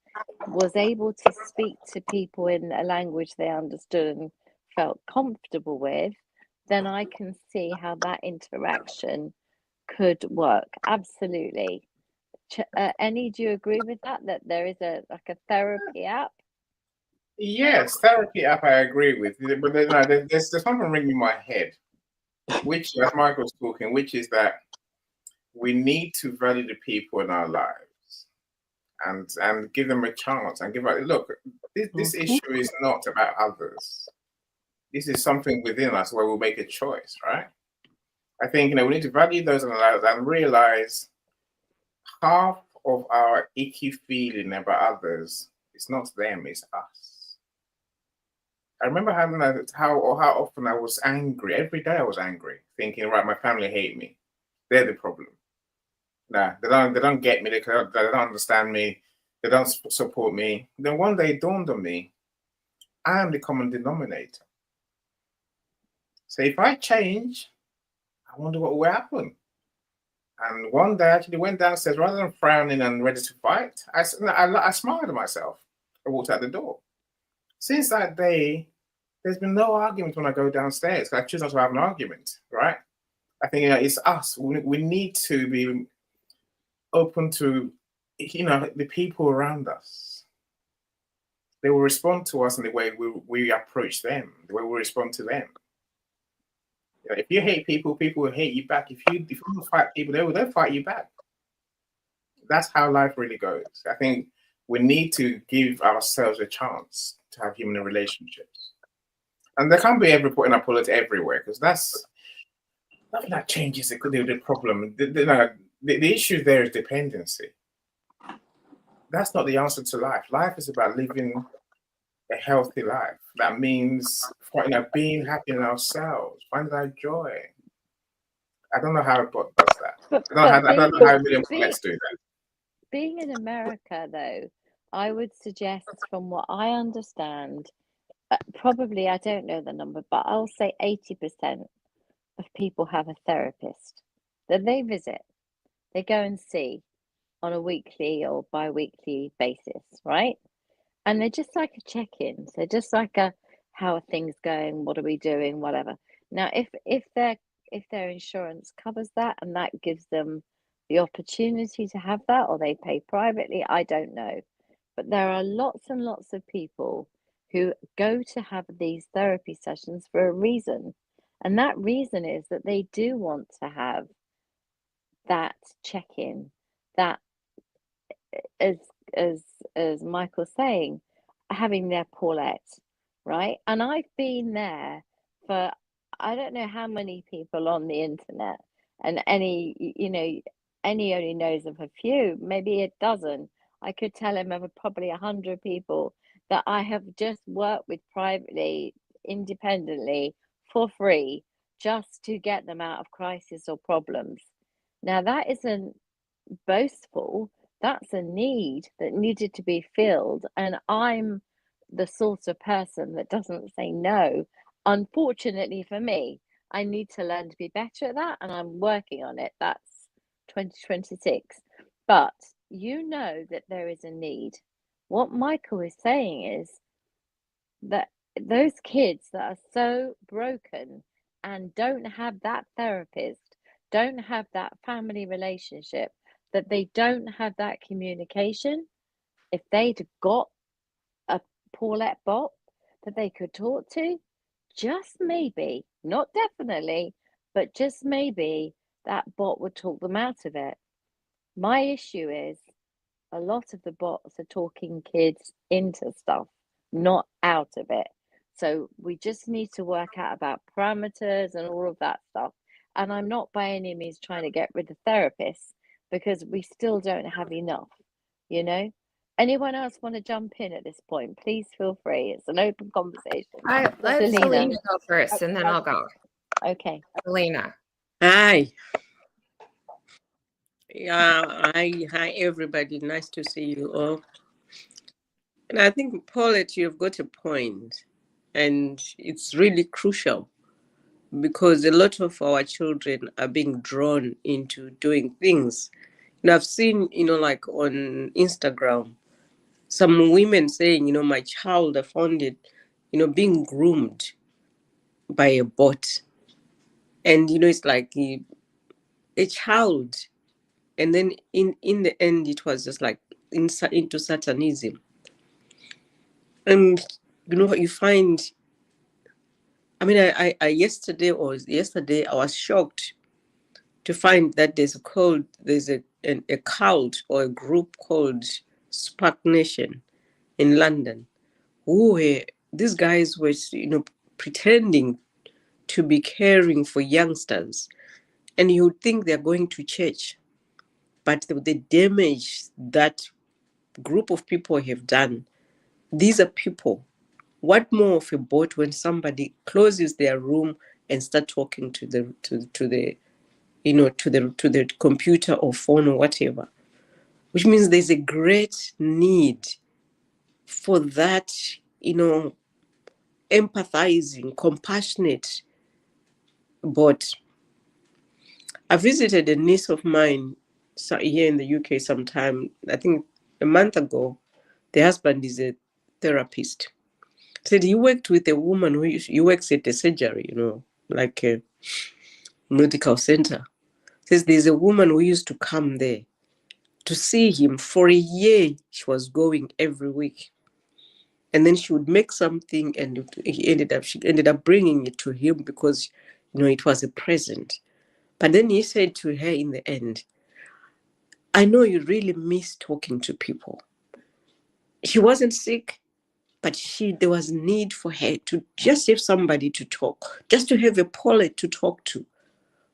was able to speak to people in a language they understood and felt comfortable with, then I can see how that interaction could work. Absolutely. Annie, do you agree with that? That there is a therapy app? Yes, therapy app I agree with, but there's something ringing in my head, which, as Michael's talking, which is that we need to value the people in our lives and give them a chance and look. This issue is not about others. This is something within us where we'll make a choice, right? I think we need to value those in our lives and realize half of our icky feeling about others, it's not them, it's us. I remember how often I was angry. Every day I was angry, thinking, right, my family hate me. They're the problem. Nah, they don't get me. They don't understand me. They don't support me. Then one day it dawned on me, I am the common denominator. So if I change, I wonder what will happen. And one day I actually went downstairs, rather than frowning and ready to fight, I smiled at myself. I walked out the door. Since that day, there's been no argument when I go downstairs. I choose not to have an argument, right? I think it's us. We need to be open to, the people around us. They will respond to us in the way we approach them, the way we respond to them. If you hate people, people will hate you back. If you fight people, they'll fight you back. That's how life really goes. I think we need to give ourselves a chance to have human relationships. And there can't be every point in our politics everywhere, because that's nothing that changes the problem. The issue there is dependency. That's not the answer to life. Life is about living a healthy life. That means being happy in ourselves, finding our joy. I don't know how a bot does that. I don't know how a million bots do that. Being in America, though, I would suggest, from what I understand, probably, I don't know the number, but I'll say 80% of people have a therapist that they visit. They go and see on a weekly or bi-weekly basis, right? And they're just like a check-in. So just like a, how are things going? What are we doing? Whatever. Now, if their insurance covers that and that gives them the opportunity to have that, or they pay privately, I don't know. But there are lots and lots of people who go to have these therapy sessions for a reason. And that reason is that they do want to have that check-in, that as as Michael's saying, having their Paulette, right? And I've been there for I don't know how many people on the internet, and any only knows of a few, maybe a dozen. I could tell him of probably 100 people that I have just worked with privately, independently, for free, just to get them out of crisis or problems. Now that isn't boastful, That's a need that needed to be filled. And I'm the sort of person that doesn't say no. Unfortunately for me, I need to learn to be better at that, and I'm working on it. That's 2026. But you know that there is a need. What Michael is saying is that those kids that are so broken and don't have that therapist, don't have that family relationship, that they don't have that communication, if they'd got a Paulette bot that they could talk to, just maybe, not definitely, but just maybe that bot would talk them out of it. My issue is a lot of the bots are talking kids into stuff, not out of it. So we just need to work out about parameters and all of that stuff. And I'm not by any means trying to get rid of therapists, because we still don't have enough, you know? Anyone else want to jump in at this point? Please feel free. It's an open conversation. Let Selena. Selena go first, and then I'll go. Okay. Selena. Hi. Yeah, hi everybody. Nice to see you all. And I think, Paulette, you've got a point, and it's really crucial because a lot of our children are being drawn into doing things. And I've seen, like on Instagram, some women saying, my child, I found it, being groomed by a bot. And, it's like a child. And then in the end, it was just like into Satanism. And, you find, I mean, I yesterday I was shocked to find that there's a cult or a group called Spark Nation in London, these guys were, pretending to be caring for youngsters, and you would think they're going to church, but the damage that group of people have done. These are people. What more of a bot when somebody closes their room and start talking to the computer or phone or whatever, which means there's a great need for that, empathizing, compassionate bot. I visited a niece of mine here in the UK sometime, I think a month ago. The husband is a therapist. Said he worked with a woman he works at a surgery, like a medical center. Says there's a woman who used to come there to see him for a year. She was going every week. And then she would make something, and she ended up bringing it to him because, it was a present. But then he said to her in the end, I know you really miss talking to people. She wasn't sick, but there was need for her to just have somebody to talk, just to have a Paulette to talk to,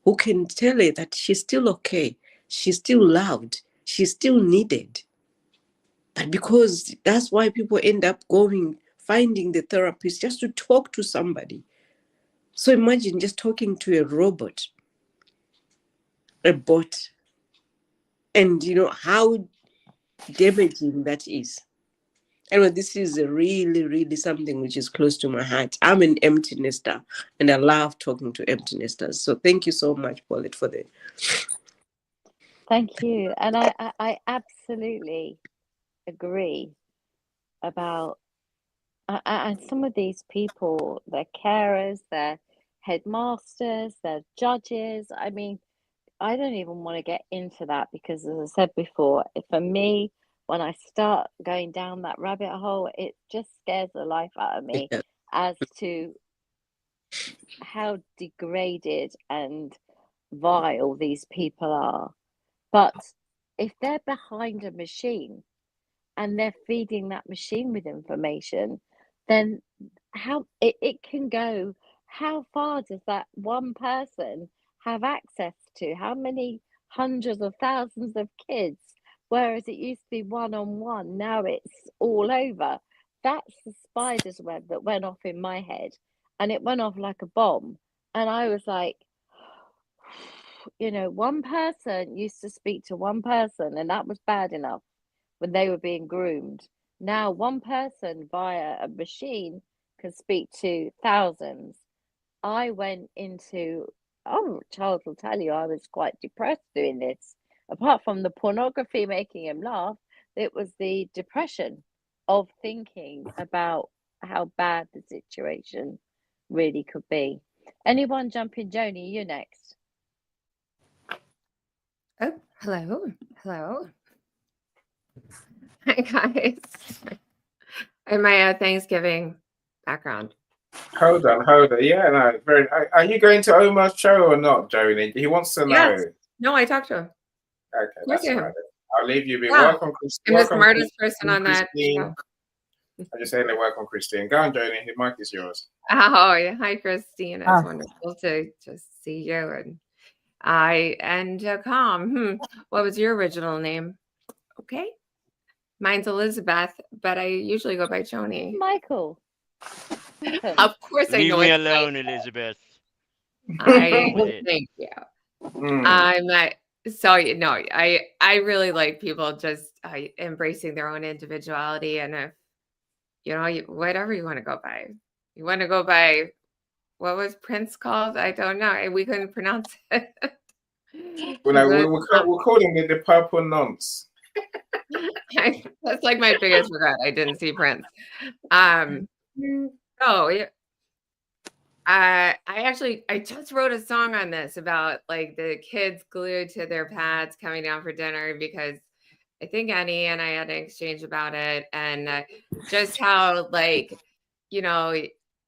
who can tell her that she's still okay, she's still loved, she's still needed. But because that's why people end up finding the therapist just to talk to somebody. So imagine just talking to a robot, a bot, and how damaging that is. Anyway, this is really, really something which is close to my heart. I'm an empty nester, and I love talking to empty nesters. So thank you so much, Paulette, for that. Thank you. And I absolutely agree about, and some of these people, they're carers, they're headmasters, they're judges. I mean, I don't even want to get into that because, as I said before, for me, when I start going down that rabbit hole, it just scares the life out of me Yeah. as to how degraded and vile these people are. But if they're behind a machine and they're feeding that machine with information, then how it can go, how far does that one person have access to? How many hundreds of thousands of kids? Whereas it used to be one-on-one, now it's all over. That's the spider's web that went off in my head, and it went off like a bomb. And I was like, you know, one person used to speak to one person, and that was bad enough when they were being groomed. Now, one person via a machine can speak to thousands. I went into, oh, Charles will tell you, I was quite depressed doing this. Apart from the pornography making him laugh, it was the depression of thinking about how bad the situation really could be. Anyone jump in? Joni, you next. Oh, hello. Hi guys. In my Thanksgiving background. Hold on. Yeah, no, very. Are you going to Omar's show or not, Joni? He wants to know. Yes. No, I talked to him. Okay, Course that's I am. right. I'll leave you. Yeah. Welcome, Christine. I'm the Welcome, smartest person on that Christine. show. I just saying, welcome, Christine. Go on, Joni. The mic is yours. Oh, yeah. Hi, Christine. It's wonderful to just see you. And Calm. What was your original name? Okay. Mine's Elizabeth, but I usually go by Joni. Michael. Of course I Leave know me it's alone, Michael. Elizabeth. Thank you. Mm. I'm not, so you know, I really like people just embracing their own individuality, and if you know, whatever you want to go by. You want to go by, what was Prince called? I don't know. We couldn't pronounce it. Well, no, we're calling it the purple nonce. That's like my biggest regret. I didn't see Prince. Oh, yeah. I just wrote a song on this about like the kids glued to their pads coming down for dinner, because I think Annie and I had an exchange about it, and just how, like, you know,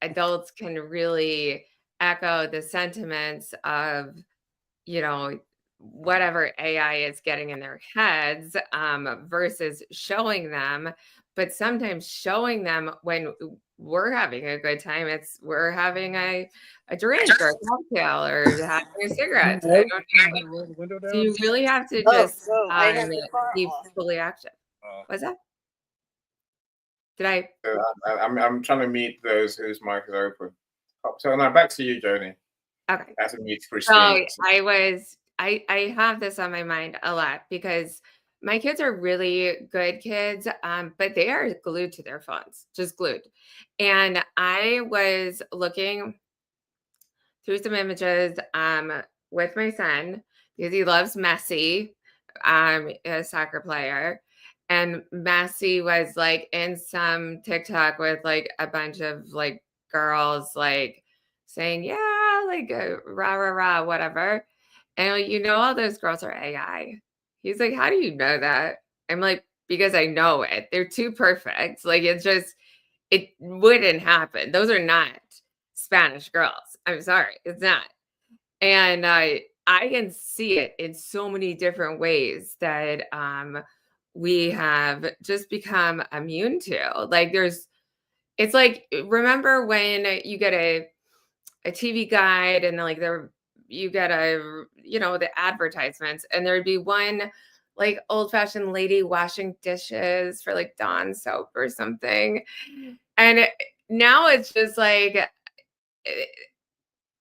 adults can really echo the sentiments of, you know, whatever AI is getting in their heads, versus showing them. But sometimes showing them when we're having a good time, we're having a drink or a cocktail or having a cigarette. I don't know. So you really have to just be fully active. What's that? Did I? I'm trying to meet those whose mic is open. So now back to you, Joni. Okay. As a meet Christine. So I have this on my mind a lot, because my kids are really good kids, but they are glued to their phones, just glued. And I was looking through some images with my son, because he loves Messi, a soccer player. And Messi was like in some TikTok with like a bunch of like girls like saying, yeah, like rah, rah, rah, whatever. And you know, all those girls are AI. He's like, how do you know that? I'm like, because I know it. They're too perfect. Like, it's just, it wouldn't happen. Those are not Spanish girls. I'm sorry, it's not. And I can see it in so many different ways that we have just become immune to. Like, it's like, remember when you get a TV guide, and like you get the advertisements, and there'd be one like old fashioned lady washing dishes for like Dawn soap or something. And now it's just like,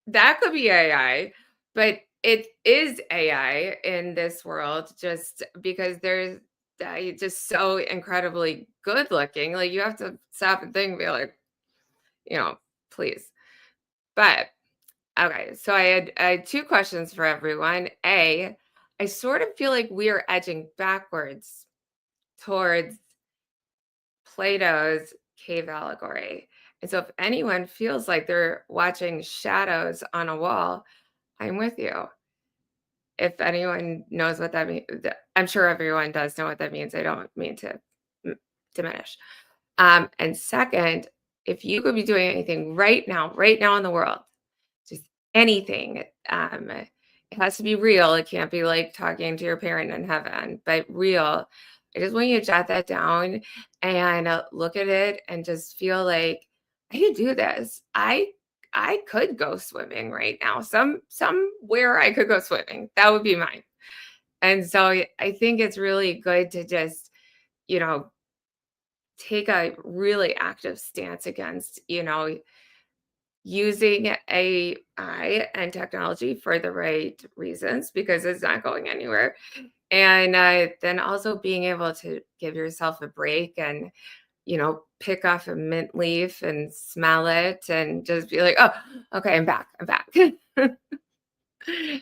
that could be AI, but it is AI in this world, just because they're just so incredibly good looking. Like, you have to stop and think and be like, please. But okay, so I had two questions for everyone. A, I sort of feel like we are edging backwards towards Plato's cave allegory. And so if anyone feels like they're watching shadows on a wall, I'm with you. If anyone knows what that means, I'm sure everyone does know what that means. I don't mean to diminish. And second, if you could be doing anything right now in the world, just anything, it has to be real. It can't be like talking to your parent in heaven, but real. I just want you to jot that down and look at it and just feel like, I could do this. I could go swimming right now. Somewhere I could go swimming. That would be mine. And so I think it's really good to just, take a really active stance against, using AI and technology for the right reasons, because it's not going anywhere. And then also being able to give yourself a break and, pick off a mint leaf and smell it and just be like, oh, okay, I'm back.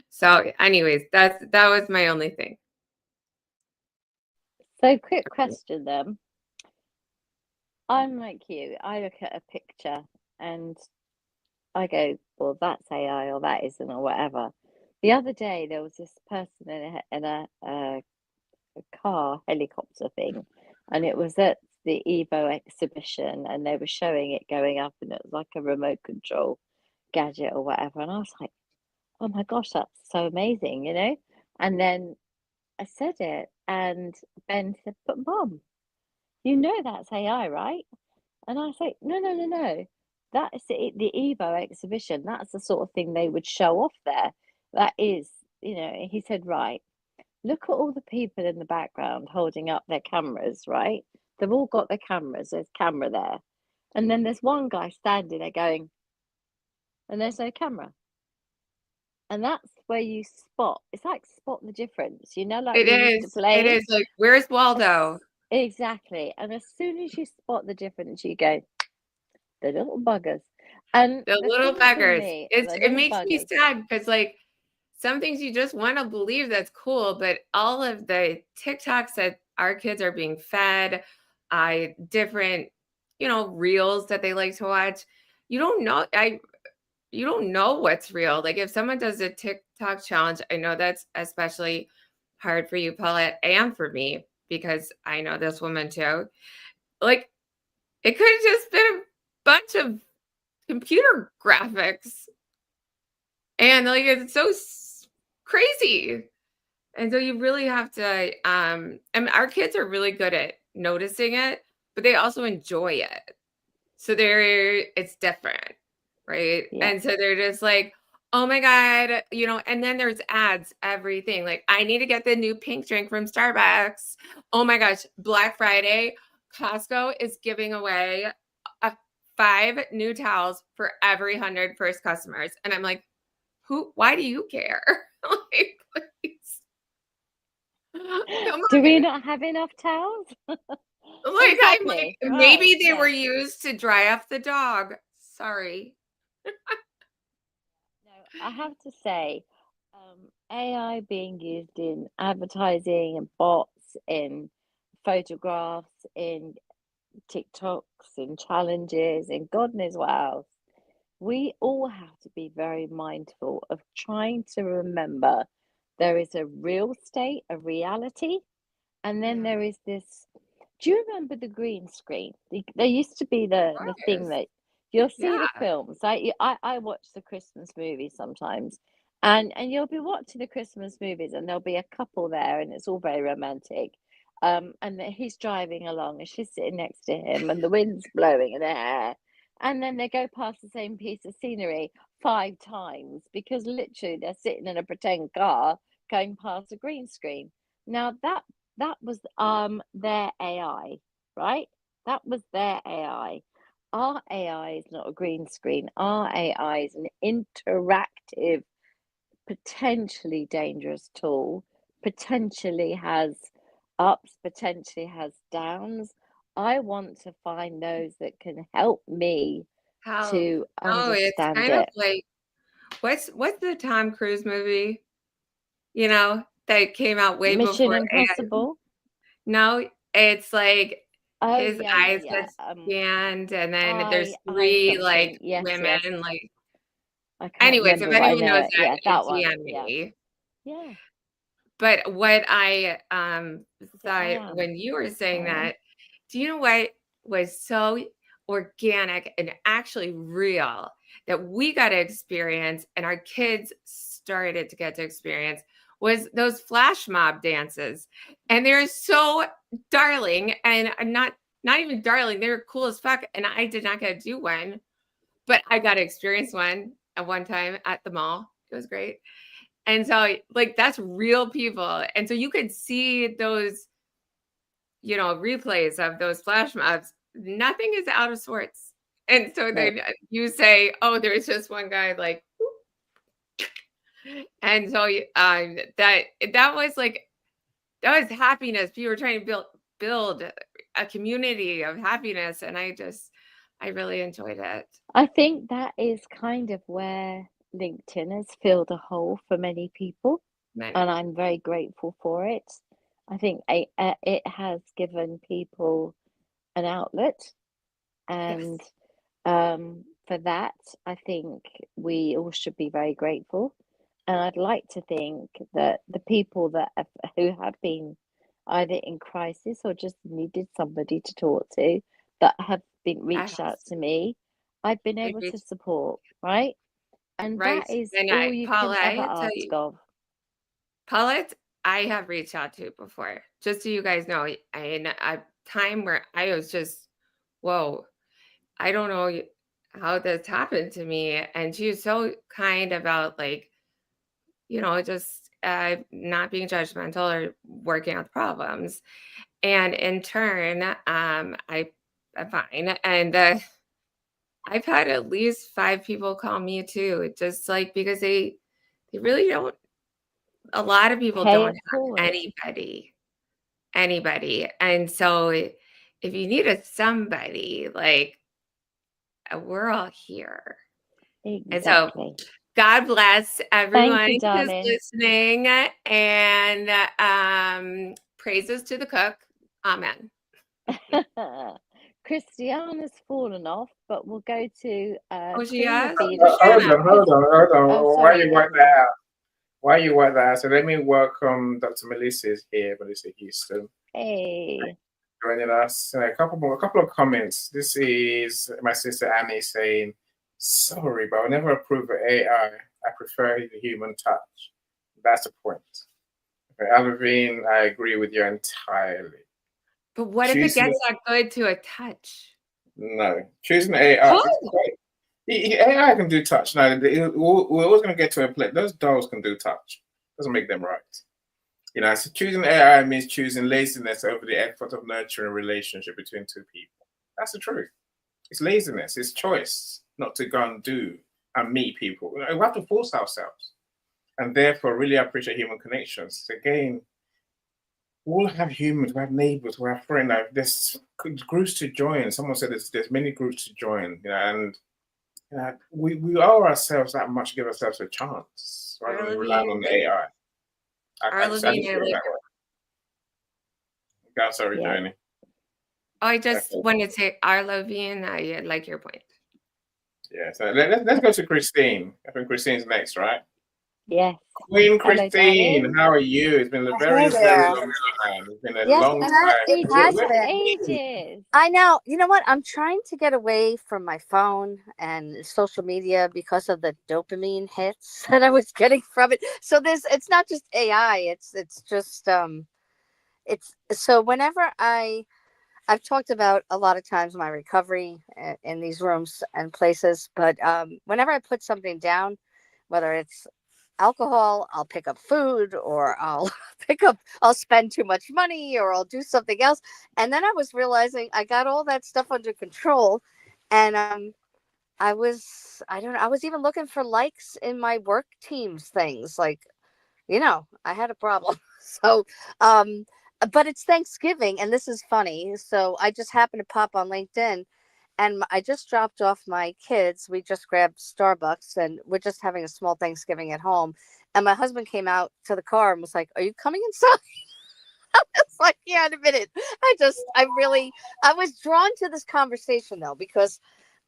So anyways, that was my only thing. So quick question then. I'm like you. I look at a picture and I go, well, that's AI or that isn't or whatever. The other day there was this person in a car helicopter thing, and it was at the Evo exhibition, and they were showing it going up, and it was like a remote control gadget or whatever. And I was like, oh my gosh, that's so amazing, And then I said it, and Ben said, but Mom, that's AI, right? And I say, no. That is the Evo exhibition. That's the sort of thing they would show off there. That is, he said, right, look at all the people in the background holding up their cameras, right? They've all got their cameras. There's camera there. And then there's one guy standing there going, and there's no camera. And that's where you spot. It's like spot the difference, like It we used to is. play. It is like, where's Waldo? Exactly. And as soon as you spot the difference, you go, the little buggers. And The little thing for buggers. me, It the little makes me buggers. sad because like some things you just want to believe that's cool, but all of the TikToks that our kids are being fed, different, reels that they like to watch, you don't know. You don't know what's real. Like if someone does a TikTok challenge, I know that's especially hard for you, Paulette, and for me, because I know this woman too. Like it could have just been a bunch of computer graphics, and like it's so crazy. And so you really have to I mean, our kids are really good at noticing it, but they also enjoy it. So it's different, right? Yeah. And so they're just like, oh my God, and then there's ads, everything. Like, I need to get the new pink drink from Starbucks. Oh my gosh, Black Friday, Costco is giving away 5 new towels for every 100 first customers. And I'm like, why do you care? Like, please. Come Do we on. not have enough towels? Like, Exactly. I'm like, Right. maybe they Yeah. were used to dry off the dog. Sorry. No, I have to say, AI being used in advertising and bots, in photographs, in TikToks, in challenges, in God knows what else. We all have to be very mindful of trying to remember there is a real state, a reality, and then Yeah. there is this. Do you remember the green screen? There used to be the thing Yes. that you'll see Yeah. the films. I watch the Christmas movies sometimes, and you'll be watching the Christmas movies, and there'll be a couple there, and it's all very romantic. And he's driving along, and she's sitting next to him, and the wind's blowing in their hair, and then they go past the same piece of scenery 5 times because literally they're sitting in a pretend car going past a green screen. Now that was their AI, right? That was their AI. Our AI is not a green screen. Our AI is an interactive, potentially dangerous tool, potentially has ups, potentially has downs. I want to find those that can help me to Oh, it's understand kind of it. like what's the Tom Cruise movie? That came out way Mission before AI. Impossible. No, it's like Oh his yeah, eyes yeah, get yeah. scanned, and then there's I 3 like something. Yes, women, yes. like I can't anyways, if remember, but I anyone know knows it. that, Yeah, that one. DM Yeah, me. yeah. But what I Is it I thought am? when you were saying I am. that, do you know what was so organic and actually real that we got to experience and our kids started to get to experience was those flash mob dances. And they're so darling, and not even darling, they're cool as fuck. And I did not get to do one, but I got to experience one at one time at the mall. It was great. And so like that's real people. And so you could see those, replays of those flash mobs. Nothing is out of sorts. And so then you say, oh, there's just one guy like, and so that was like, that was happiness. You were trying to build a community of happiness, and I really enjoyed it. I think that is kind of where LinkedIn has filled a hole for many people, and I'm very grateful for it. I think it has given people an outlet, and for that, I think we all should be very grateful. And I'd like to think that the people who have been either in crisis or just needed somebody to talk to, that have been reached out to me, I've been able to support, right? And that is all you can ever ask of. Paulette, I have reached out to before, just so you guys know, in a time where I was just, whoa, I don't know how this happened to me. And she was so kind about, like, just not being judgmental or working out the problems. And in turn, I'm fine. And I've had at least 5 people call me too, just like, because they really don't. A lot of people don't have anybody. And so if you need somebody, like, we're all here. Exactly. And so God bless everyone Thank you, who's listening, and praises to the cook. Amen. Christiana's fallen off, but we'll go to she has? Hold on. Oh, Why you wipe that out? Why you wipe that out? So let me welcome Dr. Melissa is here, Melissa Houston. Hey. Joining us. A couple of comments. This is my sister Annie saying, sorry, but I'll never approve of AI. I prefer the human touch. That's the point. Okay, Alvin, I agree with you entirely. But what if it gets that good to a touch? No. Choosing AI. AI can do touch. No, we're always going to get to a place. Those dolls can do touch. Doesn't make them right. So choosing AI means choosing laziness over the effort of nurturing a relationship between two people. That's the truth. It's laziness. It's choice not to go and do and meet people. We have to force ourselves. And therefore, really appreciate human connections. Again, we all have humans, we have neighbors, we have friends. There's groups to join. Someone said there's many groups to join, and we owe ourselves that much, give ourselves a chance rather than relying on the AI. Sorry, Joni. I just wanted to say, Arlovine, I like your point. Yeah, so let's go to Christine. I think Christine's next, right? Yes. Queen Christine, hello, how are you? It's been a very, very long time. It's been a long time. It has been ages. I know. You know what? I'm trying to get away from my phone and social media because of the dopamine hits that I was getting from it. So it's not just AI. It's just so whenever I've talked about a lot of times my recovery in these rooms and places, but whenever I put something down, whether it's alcohol, I'll pick up food, or I'll spend too much money, or I'll do something else. And then I was realizing I got all that stuff under control. And I was even looking for likes in my work teams things. Like, I had a problem. So, but it's Thanksgiving, and this is funny. So I just happened to pop on LinkedIn, and I just dropped off my kids. We just grabbed Starbucks, and we're just having a small Thanksgiving at home. And my husband came out to the car and was like, "Are you coming inside?" I was like, "Yeah, in a minute." I was drawn to this conversation though, because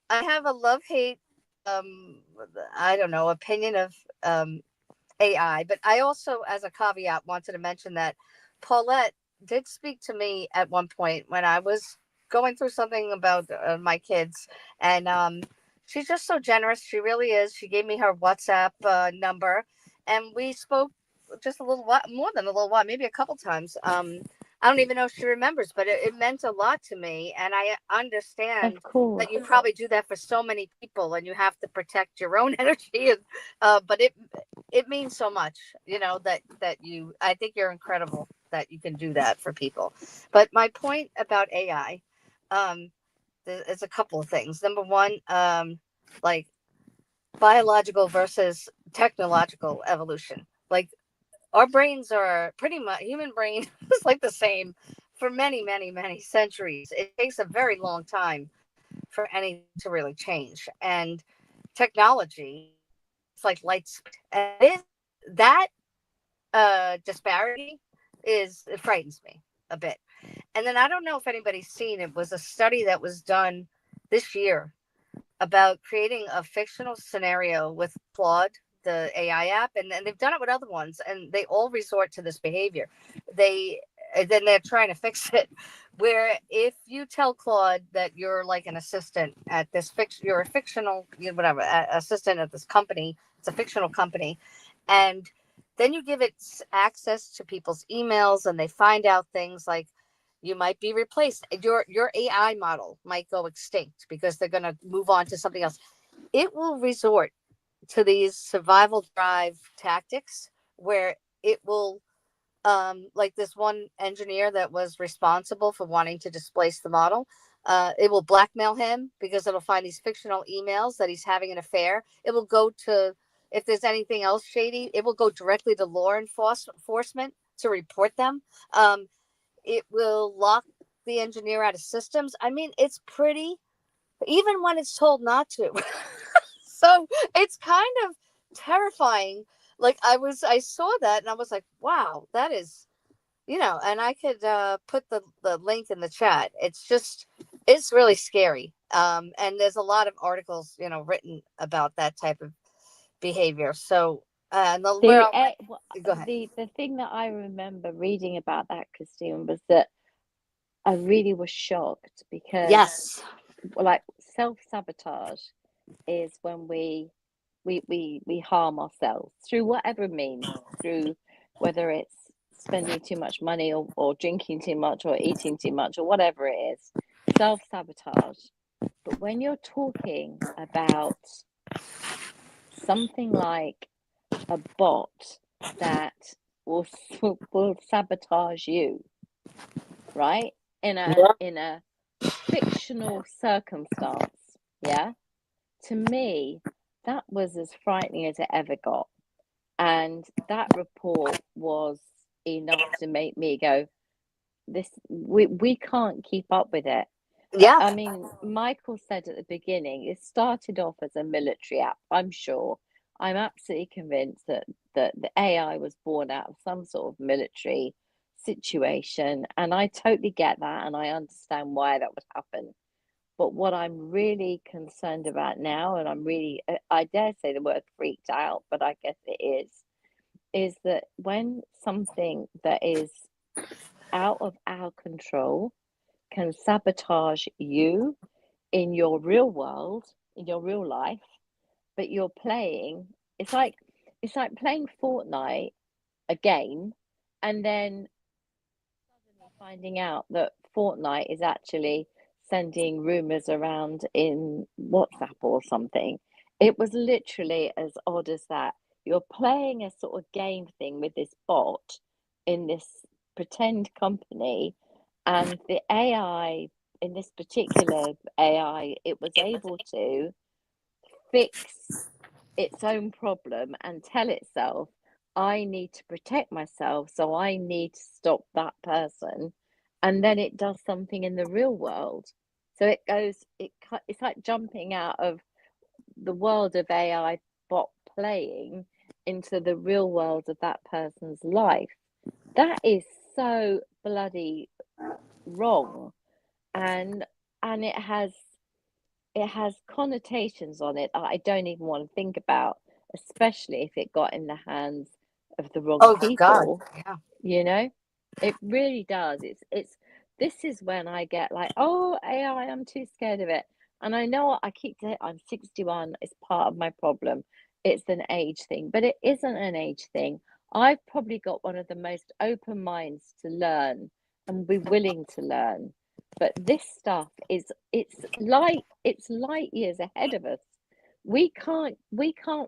I have a love-hate, I don't know, opinion of AI. But I also, as a caveat, wanted to mention that Paulette did speak to me at one point when I was going through something about my kids, and she's just so generous. She really is. She gave me her WhatsApp number, and we spoke just a little while, more than a little while, maybe a couple times. I don't even know if she remembers, but it meant a lot to me, and I understand that you probably do that for so many people, and you have to protect your own energy. And but it means so much, that you. I think you're incredible that you can do that for people. But my point about AI, it's a couple of things. Number one, like biological versus technological evolution. Like our brains are pretty much, human brain is like the same for many, many, many centuries. It takes a very long time for anything to really change. And technology, it's like light speed. And that disparity it frightens me a bit. And then I don't know if anybody's seen, it was a study that was done this year about creating a fictional scenario with Claude, the AI app, and they've done it with other ones, and they all resort to this behavior. They then they're trying to fix it, where if you tell Claude that you're like an assistant at this you're a fictional, whatever, assistant at this company, it's a fictional company, and then you give it access to people's emails, and they find out things like you might be replaced. Your AI model might go extinct because they're going to move on to something else. It will resort to these survival drive tactics where it will, like this one engineer that was responsible for wanting to displace the model. It will blackmail him because it'll find these fictional emails that he's having an affair. It will go to, if there's anything else shady, it will go directly to law enforcement to report them. It will lock the engineer out of systems. I mean, it's pretty, even when it's told not to. So it's kind of terrifying. Like I saw that and I was like, wow, that is, and I could put the link in the chat. It's really scary. And there's a lot of articles, written about that type of behavior. So, go ahead. The thing that I remember reading about that, Christine, was that I really was shocked because yes, like self-sabotage is when we harm ourselves through whatever means, through whether it's spending too much money or drinking too much or eating too much or whatever it is, self-sabotage. But when you're talking about something like a bot that will sabotage you, right? In a fictional circumstance, yeah? To me, that was as frightening as it ever got. And that report was enough to make me go, we can't keep up with it. yeah. I mean, Michael said at the beginning, it started off as a military app, I'm sure. I'm absolutely convinced that the AI was born out of some sort of military situation. And I totally get that. And I understand why that would happen. But what I'm really concerned about now, and I dare say the word freaked out, but I guess it is that when something that is out of our control can sabotage you in your real world, in your real life, but you're playing, it's like playing Fortnite, a game, and then suddenly finding out that Fortnite is actually sending rumors around in WhatsApp or something. It was literally as odd as that. You're playing a sort of game thing with this bot in this pretend company, and the AI, in this particular AI, it was able to fix its own problem and tell itself, I need to protect myself, so I need to stop that person. And then it does something in the real world. So it's like jumping out of the world of AI bot playing into the real world of that person's life. That is so bloody wrong. And it has connotations on it that I don't even want to think about, especially if it got in the hands of the wrong people. God. Yeah. It really does. This is when I get like, oh, AI, I'm too scared of it. And I know I keep saying I'm 61, it's part of my problem. It's an age thing, but it isn't an age thing. I've probably got one of the most open minds to learn and be willing to learn. But this stuff it's light years ahead of us. We can't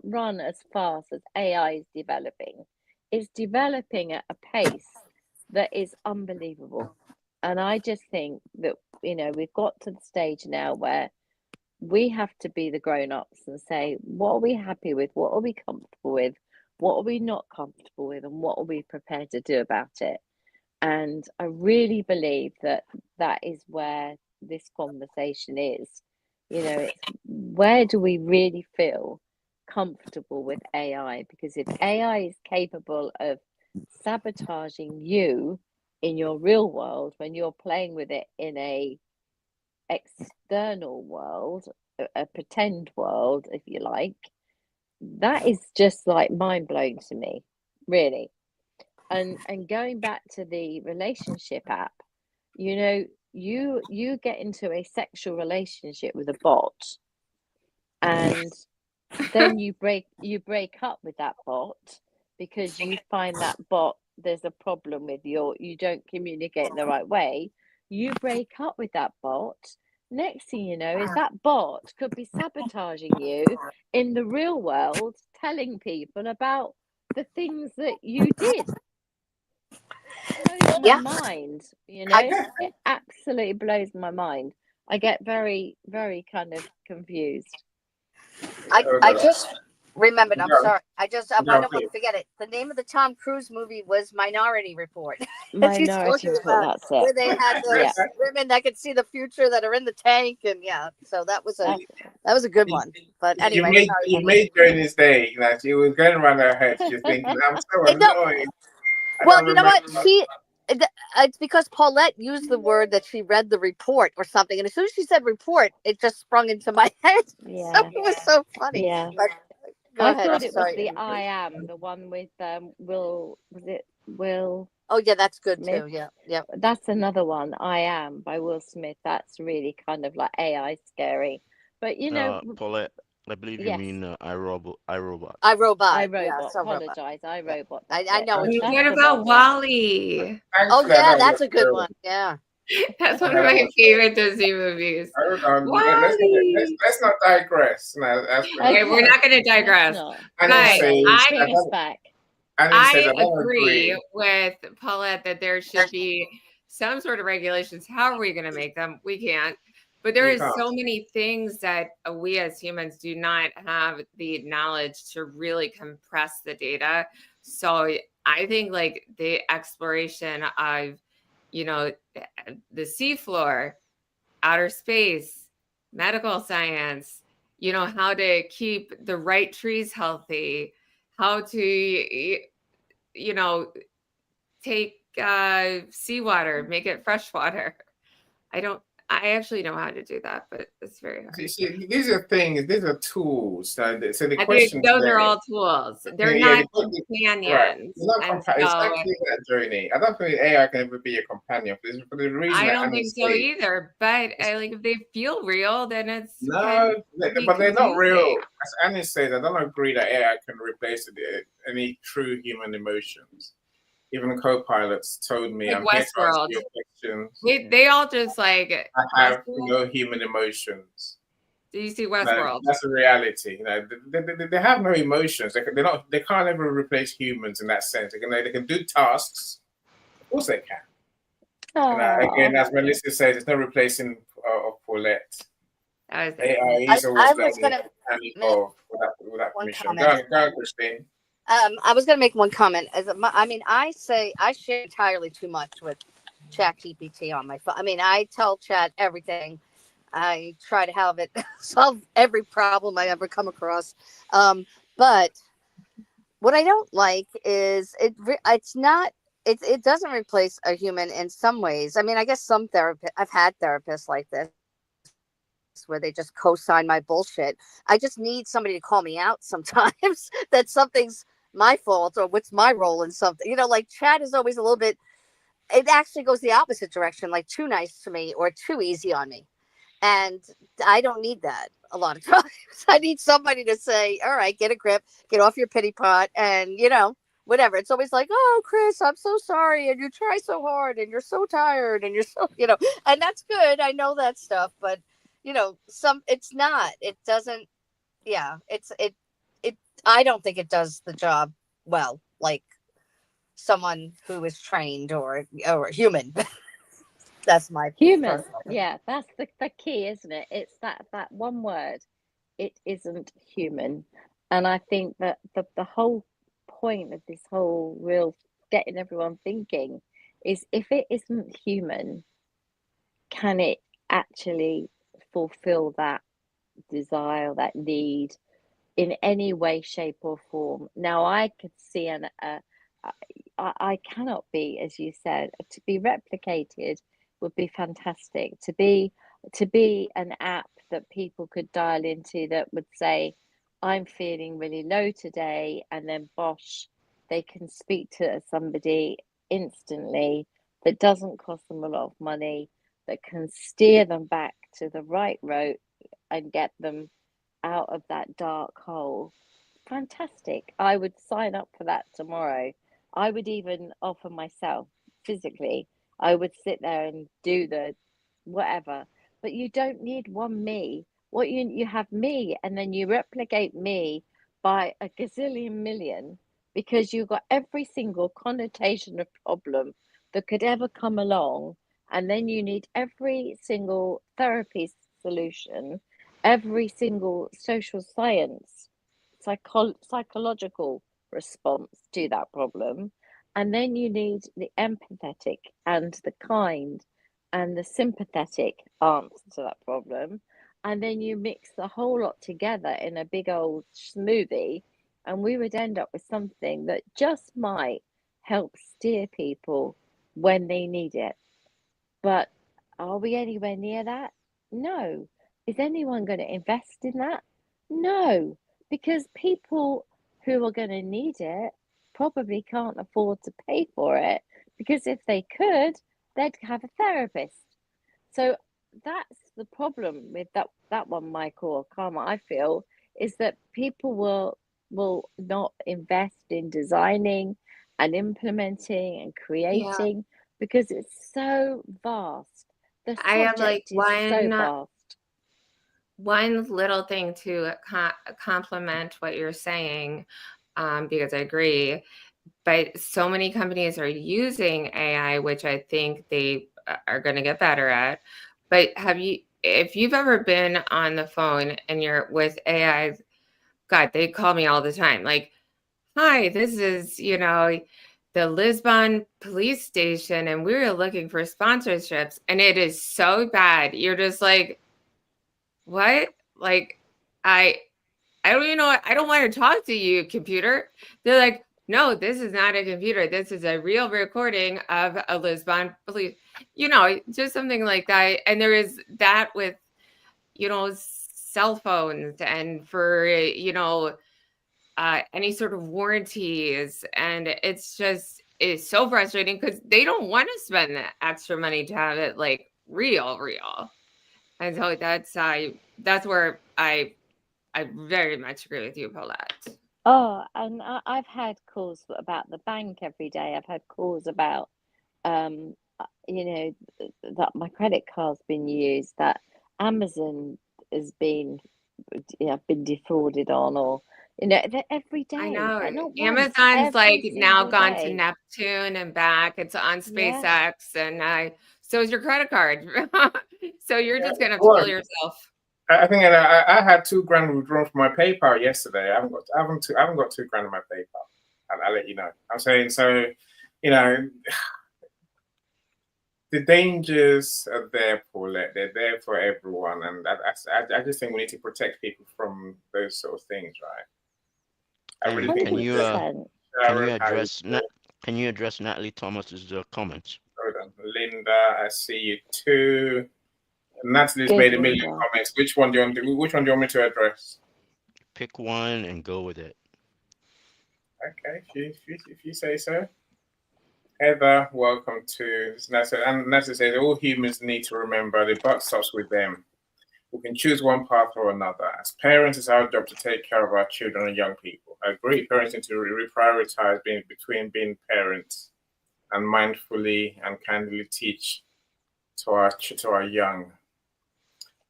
run as fast as AI is developing. It's developing at a pace that is unbelievable. I just think that, we've got to the stage now where we have to be the grown-ups and say, what are we happy with? What are we comfortable with? What are we not comfortable with? And what are we prepared to do about it? And I really believe that that is where this conversation is. It's where do we really feel comfortable with AI? Because if AI is capable of sabotaging you in your real world when you're playing with it in a external world, a pretend world, if you like, that is just like mind blowing to me, really. And going back to the relationship app, you get into a sexual relationship with a bot, and then you break up with that bot because you find that bot, there's a problem with you don't communicate in the right way. You break up with that bot. Next thing you know is that bot could be sabotaging you in the real world, telling people about the things that you did. It blows my mind, it absolutely blows my mind. I get very, very kind of confused. I just remembered. I'm No, sorry. I don't want to please. forget it. The name of the Tom Cruise movie was Minority Report. And she's Minority talking Report, about that's it. where they had those Yeah. women that could see the future that are in the tank, and so that was a good one. But You anyway, made sorry, you Eddie. made Journey's day. She was going around her head. She's thinking, I'm so I know. annoyed. I Well, don't you know what? remember. It's because Paulette used the word that she read the report or something, and as soon as she said report, it just sprung into my head. Yeah. So it was so funny. Yeah. But go I ahead. thought I'm it was sorry. the I Am, the one with Will, was it Will Oh yeah, that's good Smith? too. Yeah. That's another one, I Am by Will Smith. That's really kind of like AI scary. But Paulette, I believe you yes, mean iRobot. iRobot. I Robot. Yeah, iRobot. so Robot. Apologize, Yeah. iRobot. I That's it. know what you What mean. That's the about one. Yeah. Wally? Oh Actually, I yeah, know that's what a good you're one. Yeah. That's one I of know my what favorite Disney movies. Hold on. Wally. Let's not digress. No, Okay, we're not going to Let's digress. not. and But it No, no. says, Bring us back. and it says, I I don't agree agree. with Paulette that there should be some sort of regulations. How are we going to make them? We can't. But there You is can't. so many things that we as humans do not have the knowledge to really compress the data. So I think like the exploration of, the seafloor, outer space, medical science, how to keep the right trees healthy, how to, take seawater, make it freshwater. I actually know how to do that, but it's very hard. See, these are things, these are tools. So the I think question those are today, all tools. They're yeah, not right. companions. It's not And it's so actually that journey. I don't think AI can ever be a companion for the reason I that don't Annie think so said. either. But if they feel real, then it's No, be but they're not real. confusing. As Annie said, I don't agree that AI can replace any true human emotions. Even co-pilots told me, Like I'm here to answer Westworld. your questions. They all just like I have Westworld. no human emotions. Do you see No, Westworld? that's a reality. They have no emotions. They can't ever replace humans in that sense. They can do tasks. Of course they can. Again, as Melissa said, there's no replacing of Paulette. AI is always I was learning gonna and make evolve without one permission. comment. Go on, Christine. I was going to make one comment. I say I share entirely too much with ChatGPT on my phone. I tell Chat everything. I try to have it solve every problem I ever come across. But what I don't like is it doesn't replace a human in some ways. I guess some I've had therapists like this where they just co-sign my bullshit. I just need somebody to call me out sometimes that something's my fault or what's my role in something. Like Chat is always a little bit, it actually goes the opposite direction, like too nice to me or too easy on me. And I don't need that a lot of times. I need somebody to say, all right, get a grip, get off your pity pot, and, whatever. It's always like, oh, Chris, I'm so sorry. And you try so hard and you're so tired and you're so, and that's good. I know that stuff. But, it's not. It doesn't. Yeah, I don't think it does the job well, like someone who is trained or human. That's my Human. personal opinion. Yeah, that's the key, isn't it? It's that one word. It isn't human. And I think that the whole point of this whole real getting everyone thinking is, if it isn't human, can it actually fulfill that desire, that need, in any way, shape, or form? Now, I could see I cannot be, as you said, to be replicated would be fantastic. To be an app that people could dial into that would say, I'm feeling really low today, and then bosh, they can speak to somebody instantly, that doesn't cost them a lot of money, that can steer them back to the right road and get them out of that dark hole. Fantastic. I would sign up for that tomorrow. I would even offer myself physically. I would sit there and do the whatever. But you don't need one me. What you have me, and then you replicate me by a gazillion million, because you've got every single connotation of problem that could ever come along, and then you need every single therapy solution, every single social science, psychological response to that problem. And then you need the empathetic and the kind and the sympathetic answer to that problem. And then you mix the whole lot together in a big old smoothie, and we would end up with something that just might help steer people when they need it. But are we anywhere near that? No. Is anyone going to invest in that? No, because people who are going to need it probably can't afford to pay for it, because if they could, they'd have a therapist. So that's the problem with that one, Michael or Karma, I feel, is that people will not invest in designing and implementing and Yeah. creating, because it's so vast. The I have like subject is so vast. one little thing to complement what you're saying, because I agree. But so many companies are using AI, which I think they are going to get better at. But if you've ever been on the phone and you're with AI, God, they call me all the time. Like, hi, this is, the Lisbon police station, and we were looking for sponsorships. And it is so bad. You're just like, what? Like, I don't even know. I don't want to talk to you, computer. They're like, no, this is not a computer. This is a real recording of a Lisbon police, just something like that. And there is that with, cell phones, and for, any sort of warranties. And it's so frustrating because they don't want to spend the extra money to have it like real. And so that's where I very much agree with you, Paulette. Oh, and I've had calls about the bank every day. I've had calls about, that my credit card's been used, that Amazon has been, been defrauded on, or, every I day, know. not once, Amazon's like every now single gone to day. Neptune and back. It's on Yeah. SpaceX, and so is your credit card. So you're just gonna have to Well, kill yourself. I think I had £2,000 withdrawn from my PayPal yesterday. I haven't got £2,000 in my PayPal. I'll let you know. I'm saying, so, the dangers are there, Paulette. They're there for everyone, and I just think we need to protect people from those sort of things, right? I really think we should. 100%. Sharon, how you feel? Can you address Natalie Thomas's comments? Hold on. Linda, I see you too. Natalie's Good, made a million Linda. comments. Which one do you want me to address? Pick one and go with it. Okay, if you say so. Heather, welcome to Natalie. And Natalie says all humans need to remember the buck stops with them. We can choose one path or another. As parents, it's our job to take care of our children and young people. I agree, parents need to reprioritize between being parents and mindfully and kindly teach to our young,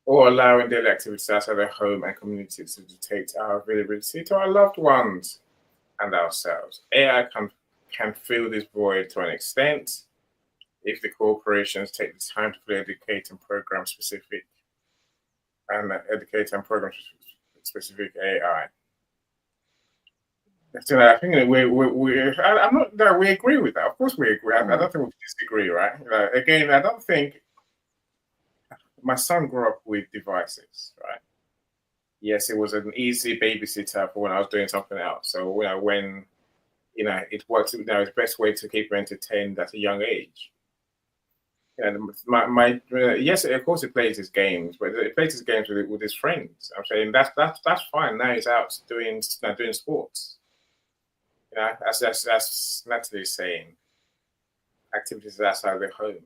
or allowing daily activities outside their home and community to dictate our availability to our loved ones and ourselves. AI can fill this void to an extent, if the corporations take the time to educate and program specific specific AI. So I think I'm not that we agree with that. Of course, we agree. I don't think we disagree, right? Again, I don't think my son grew up with devices, right? Yes, it was an easy babysitter for when I was doing something else. So when it works, it's the best way to keep him entertained at a young age. And yes, of course, he plays his games, but he plays his games with his friends. I'm saying that's fine. Now he's out doing sports. That's Natalie saying activities outside the home.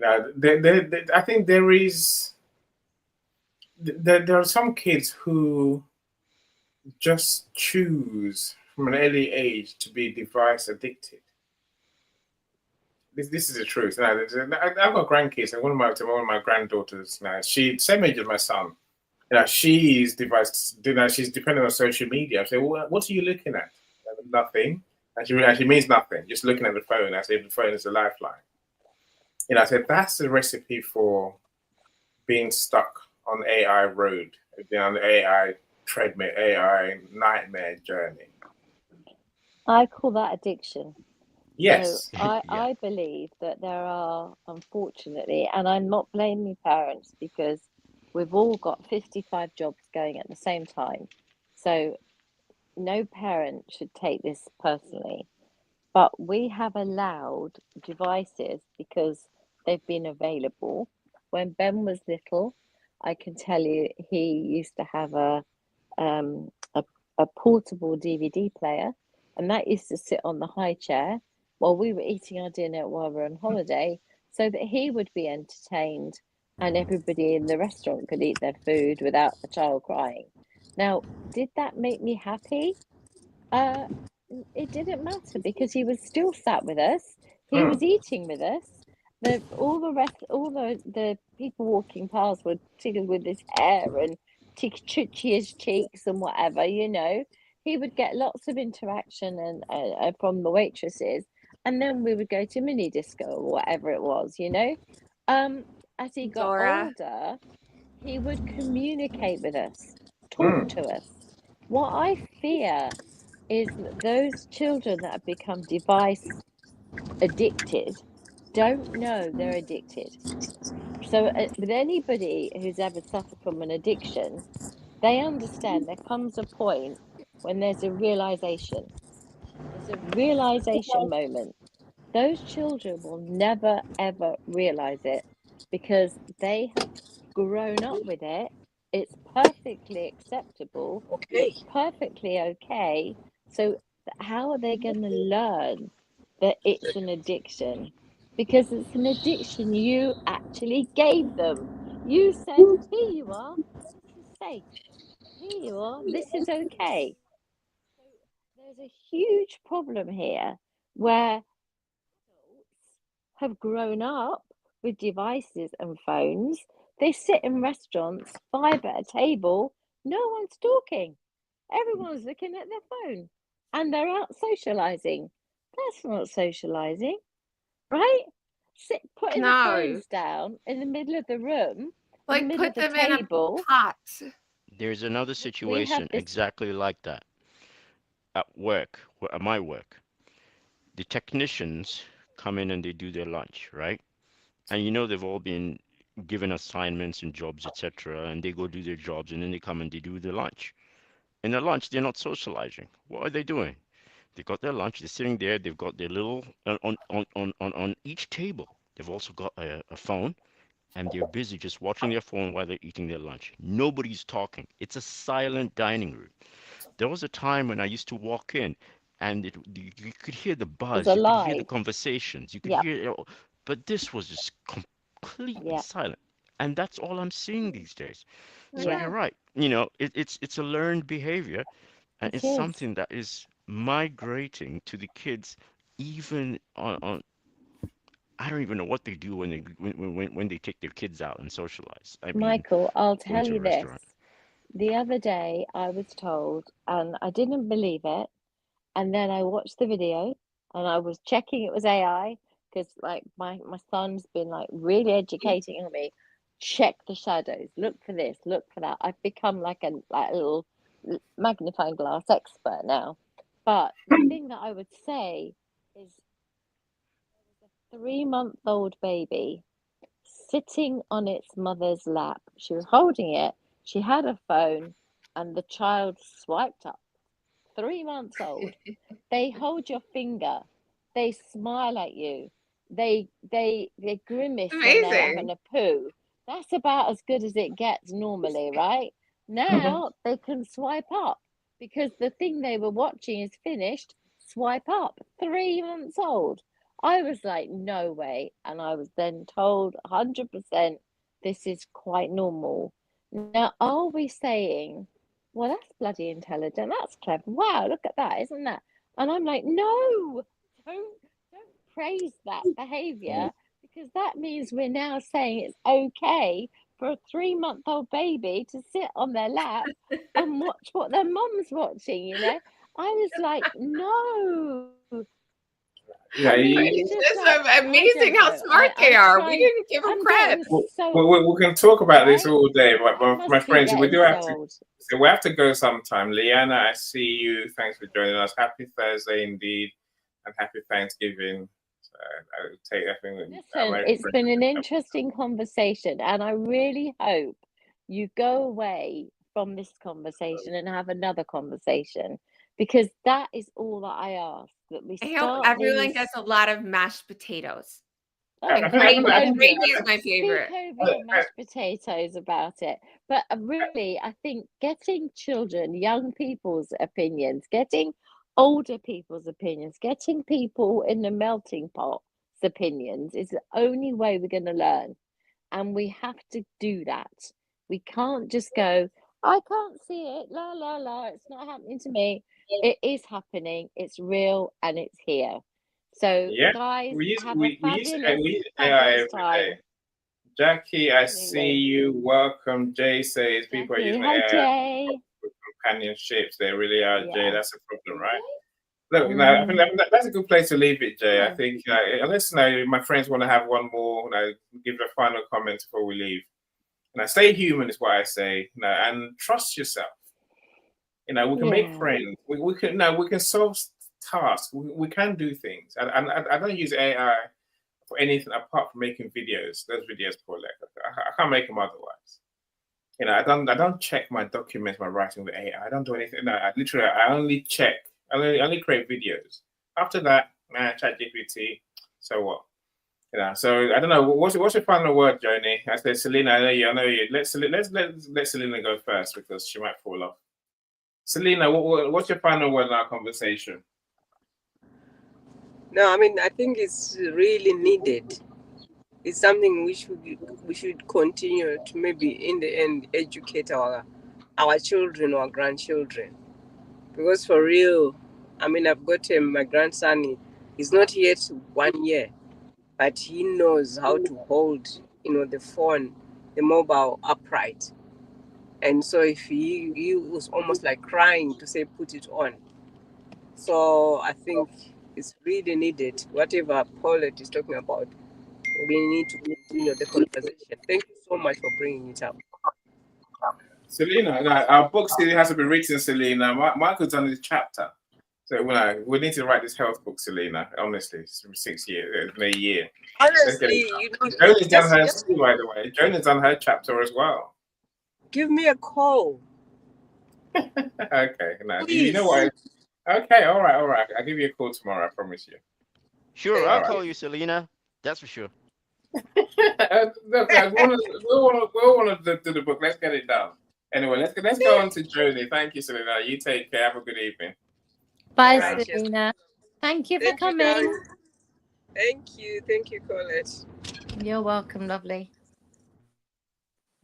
I think there are some kids who just choose from an early age to be device addicted. This is the truth. I've got grandkids, and one of my granddaughters now, she same age as my son. She's device. She's dependent on social media. I say, well, what are you looking at? Nothing. And she means nothing. Just looking at the phone. I say the phone is a lifeline. I said that's the recipe for being stuck on AI road, on the AI treadmill, AI nightmare journey. I call that addiction. Yes. So I believe that there are, unfortunately, and I'm not blaming parents because we've all got 55 jobs going at the same time. So no parent should take this personally. But we have allowed devices because they've been available. When Ben was little, I can tell you he used to have a portable DVD player, and that used to sit on the high chair while we were eating our dinner while we were on holiday, so that he would be entertained and everybody in the restaurant could eat their food without a child crying. Now, did that make me happy? It didn't matter because he was still sat with us. He was eating with us. All the people walking past would tickle with his hair and twitchy his cheeks and whatever. He would get lots of interaction and from the waitresses, and then we would go to mini disco or whatever it was. As he got Dora. older, he would communicate with us, talk to us. What I fear is that those children that have become device addicted don't know they're addicted. So, with anybody who's ever suffered from an addiction, they understand there comes a point when there's a realization. There's a realization moment. Those children will never ever realize it because they have grown up with it. It's perfectly acceptable. It's perfectly okay. So how are they going to learn that it's an addiction? Because it's an addiction you actually gave them. You said, here you are, this is safe. Here you are, this is okay. So there's a huge problem here where adults have grown up with devices and phones. They sit in restaurants, 5 at a table, no one's talking. Everyone's looking at their phone and they're out socializing. That's not socializing, right? Putting the No. phones down in the middle of the room, in the Like middle of put the them in a table. pot. There's another We have situation this. exactly like that at work, at my work. The technicians come in and they do their lunch, right? And they've all been given assignments and jobs, etc. And they go do their jobs and then they come and they do their lunch. In their lunch, they're not socializing. What are they doing? They got their lunch, they're sitting there, they've got their little on each table. They've also got a phone and they're busy just watching their phone while they're eating their lunch. Nobody's talking. It's a silent dining room. There was a time when I used to walk in and you could hear the Was buzz, you could hear the alive. conversations, you could Yep. hear, but this was just completely Yep. silent. And that's all I'm seeing these days. So Yeah. you're right. It's a learned behavior and It it's is. something that is migrating to the kids even on I don't even know what they do when they take their kids out and socialize. I mean, Michael, I'll going tell to a you this. restaurant. The other day I was told, and I didn't believe it, and then I watched the video and I was checking it was AI, because like my son's been like really educating on me. Check the shadows, look for this, look for that. I've become like a little magnifying glass expert now. But the thing that I would say is there was a 3-month-old baby sitting on its mother's lap. She was holding it, she had a phone, and the child swiped up. 3 months old. They hold your finger, they smile at you, they grimace when they're having Amazing. a poo. That's about as good as it gets normally, right? Now they can swipe up because the thing they were watching is finished. Swipe up. 3 months old. I was like, no way. And I was then told 100% this is quite normal. Now, are we saying, well, that's bloody intelligent, that's clever, wow, look at that, isn't that? And I'm like, no, don't praise that behavior, because that means we're now saying it's okay for a 3-month-old baby to sit on their lap and watch what their mum's watching, you know? I was like, no. Yeah, And then you, it's just It's like, I amazing don't how know. smart they I'm are. We trying, didn't give them I'm credit. getting so we can talk about this right. all day, but I my must be friends, we getting do have so to. old. So we have to go sometime. Liana, I see you. Thanks for joining us. Happy Thursday indeed, and happy Thanksgiving. I would take that thing. Listen, it's been an interesting conversation, and I really hope you go away from this conversation and have another conversation, because that is all that I ask, that we I hope start everyone these. gets a lot of mashed potatoes. Oh, And speak over gravy it. is my favorite. Speak over your mashed potatoes about it. But really, I think getting children, young people's opinions, getting older people's opinions, getting people in the melting pot's opinions is the only way we're going to learn. And we have to do that. We can't just go, I can't see it, la, la, la, it's not happening to me. It is happening, it's real, and it's here. So, Yeah, guys, have a we use AI fabulous every day. time. Jackie, I see Absolutely. you. Welcome. Jay says people are Jackie, using hi AI Jay. for companionships. They really are, Jay. Yeah. That's a problem, right? Look, I think that's a good place to leave it, Jay. I Yeah. think unless my friends want to have one more, give a final comment before we leave. Stay human is what I say. And trust yourself. We can make friends. We can solve tasks. We can do things. And I don't use AI for anything apart from making videos. Those videos, Paul, I can't make them otherwise. I don't check my documents, my writing with AI. I don't do anything. No, I only check. I only create videos. After that, ChatGPT. So what? So I don't know. What's your final word, Joni? I said, Selena. I know you. Let's let Selena go first because she might fall off. Selena, what's your final word in our conversation? No, I mean, I think it's really needed. It's something we should continue to, maybe in the end, educate our children or grandchildren. Because for real, I mean, I've got my grandson. He's not yet 1 year, but he knows how to hold, the phone, the mobile upright. And so if he was almost like crying to say, put it on. So I think it's really needed. Whatever Paulette is talking about, we need to continue the conversation. Thank you so much for bringing it up. Selena, our book still has to be written, Selena. Michael's done this chapter. So we need to write this health book, Selena. Honestly, it's been 6 years. It's been a year. Honestly, Jonah's done hers too, by the way. Jonah's done her chapter as well. Give me a call. Okay, now Please. you know what? Okay, all right. I'll give you a call tomorrow. I promise you. Sure, I'll call you, Selena. That's for sure. Look, guys, we want to do the book. Let's get it done. Anyway, let's go on to Jodie. Thank you, Selena. You take care. Have a good evening. Bye, Right, Selena. Thank you for Thank you, coming. guys. Thank you, Colette. You're welcome, lovely.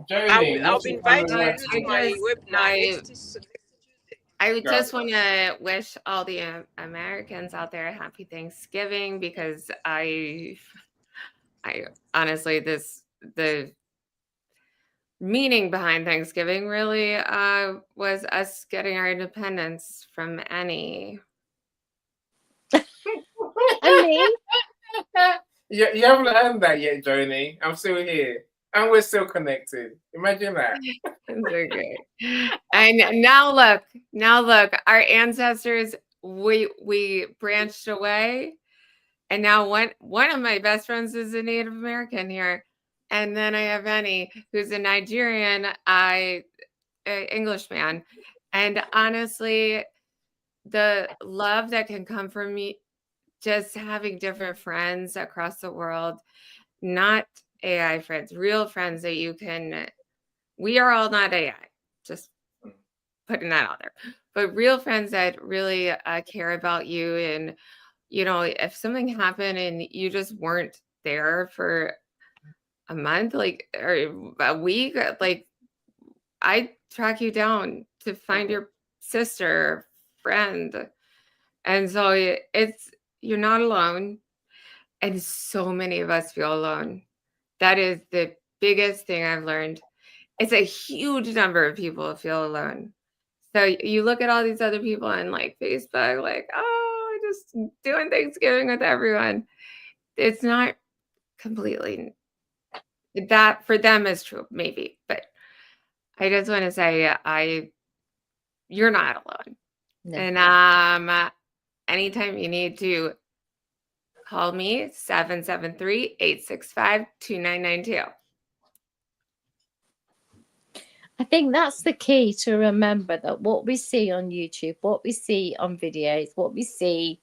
Jodie, I'll be inviting you to my webinar next Tuesday. I would just want to wish all the Americans out there a happy Thanksgiving, because I honestly, the meaning behind Thanksgiving really was us getting our independence from Annie. And me? You haven't learned that yet, Joni. I'm still here. And we're still connected. Imagine that. It's okay. And now look, our ancestors, we branched away, and now one of my best friends is a Native American here, and then I have Annie, who's a Nigerian Englishman, and honestly, the love that can come from me just having different friends across the world, not AI friends, real friends that you can. We are all not AI, just putting that out there, but real friends that really care about you. And, if something happened and you just weren't there for a month, like, or a week, like, I track you down to find your sister, friend. And so you're not alone. And so many of us feel alone. That is the biggest thing I've learned. It's a huge number of people feel alone. So you look at all these other people on like Facebook, like, oh, just doing Thanksgiving with everyone. It's not completely that for them is true, maybe. But I just want to say you're not alone. No. And anytime you need to call me, 773-865-2992. I think that's the key to remember, that what we see on YouTube, what we see on videos, what we see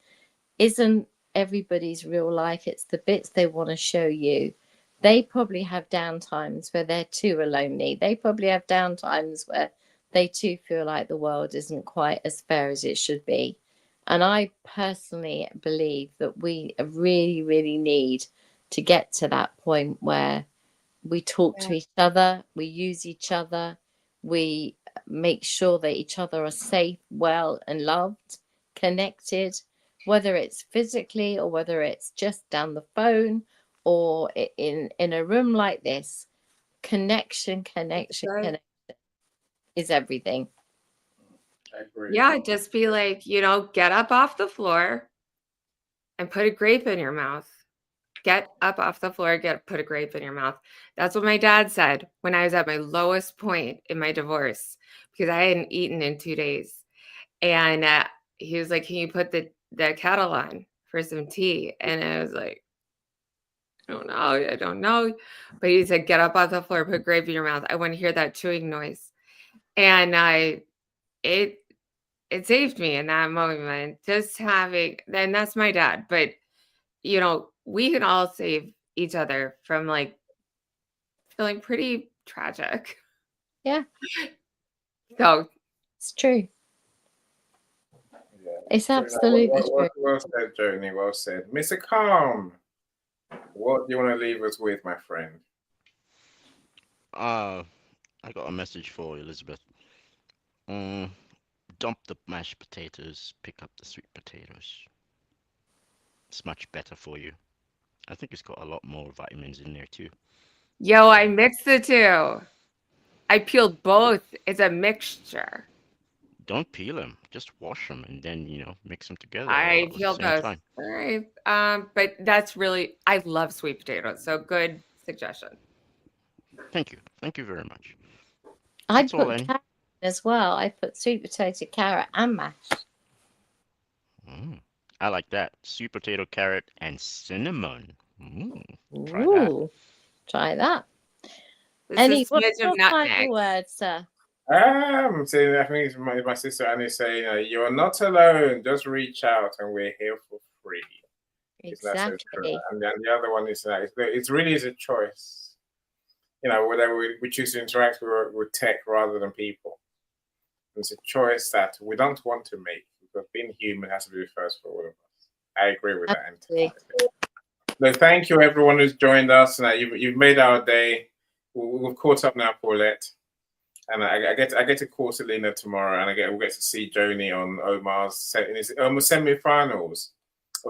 isn't everybody's real life. It's the bits they want to show you. They probably have downtimes where they're too lonely. They probably have downtimes where they too feel like the world isn't quite as fair as it should be. And I personally believe that we really, really need to get to that point where we talk to each other, we use each other, we make sure that each other are safe, well, and loved, connected, whether it's physically or whether it's just down the phone or in a room like this. Connection is everything. I agree. Yeah, just be like, get up off the floor and put a grape in your mouth. Get up off the floor, put a grape in your mouth. That's what my dad said when I was at my lowest point in my divorce, because I hadn't eaten in 2 days. And he was like, can you put the kettle on for some tea? And I was like, I don't know. But he said, get up off the floor, put grape in your mouth. I want to hear that chewing noise. And it saved me in that moment. Just having, and that's my dad. But, we can all save each other from like feeling pretty tragic. Yeah. So it's true. Yeah. It's absolutely true. Well said, Joni. Well said. Mr. Calm, what do you want to leave us with, my friend? I got a message for Elizabeth. Dump the mashed potatoes, pick up the sweet potatoes. It's much better for you. I think it's got a lot more vitamins in there too. Yo, I mixed the two. I peeled both. It's a mixture. Don't peel them. Just wash them and then, mix them together. I all peeled at the same both. time. All right. But that's really, I love sweet potatoes. So good suggestion. Thank you. Thank you very much. I That's all, put Annie. carrot as well. I put sweet potato, carrot, and mash. I like that. Sweet potato, carrot, and cinnamon. Try that. Ooh, try that. This Annie, is what's smidge your of nutmeg. final word, sir? So I think it's my sister Annie saying, you're not alone. Just reach out, and we're here for free. Exactly. And then the other one is it's really is a choice. Whether we choose to interact with tech rather than people. It's a choice that we don't want to make, because being human has to be first for all of us. I agree with that entirely. So thank you, everyone who's joined us. You've made our day. We've caught up now, Paulette, and I get to call Selena tomorrow, and we'll get to see Joni on Omar's semi-finals.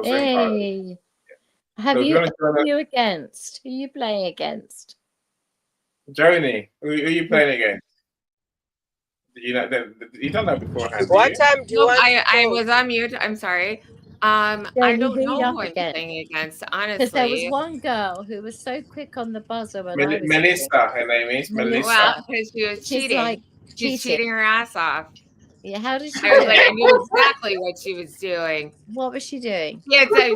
Hey, have you? Who are you against? Who are you playing against? Joni, who are you playing against? You don't know beforehand. What time do you want? I was on mute. I'm sorry. I Jamie, don't who know you who up I'm against? playing against, Because there was honestly. one girl who was so quick on the buzzer when I was here. Melissa, her name is Melissa. Well, Melissa. because she was She's cheating. like She's cheating. cheating her ass off. Yeah, how did she I was do like, it? I knew exactly what she was doing. What was she doing?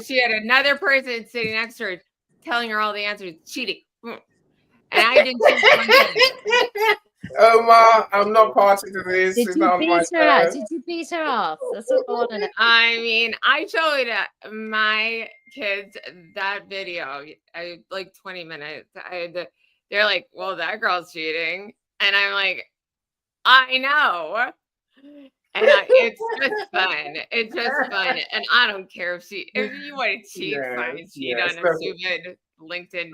She had another person sitting next to her telling her all the answers, cheating. And I didn't cheat one time. Omar, I'm not party to this. Did It's you not on my beat her out? turn. Did you beat her off? That's what I want to know. I mean, I showed my kids that video, like 20 minutes. They're like, well, that girl's cheating. And I'm like, I know. And it's just fun. It's just fun. And I don't care if you want to cheat, fine. Cheat on a stupid LinkedIn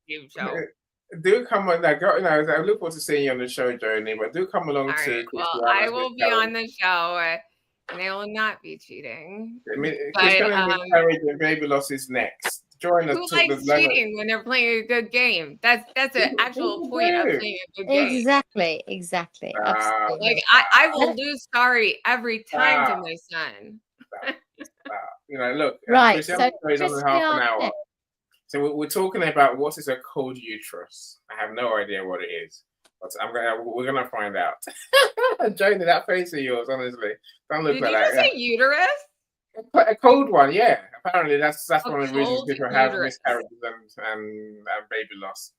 YouTube show. Do come on, like, you know, I look forward to seeing you on the show, Joni, but do come along All to right. Well, I will be on the show, and I will not be cheating. I mean, But Courage and Baby Loss is next. Join us. who likes cheating when they're playing a good game? That's the actual point of playing a good game. Exactly. Absolutely. Like I will lose sorry every time to my son. You know, look. Right. Chris, So Chris, Chris, half an hour. next. So we're talking about what is a cold uterus. I have no idea what it is, but we're gonna find out. Joni, that face of yours, honestly, don't look Did like you that. just say uterus? A cold one, yeah. Apparently, that's one of the reasons cold people have uterus. miscarriages and baby loss.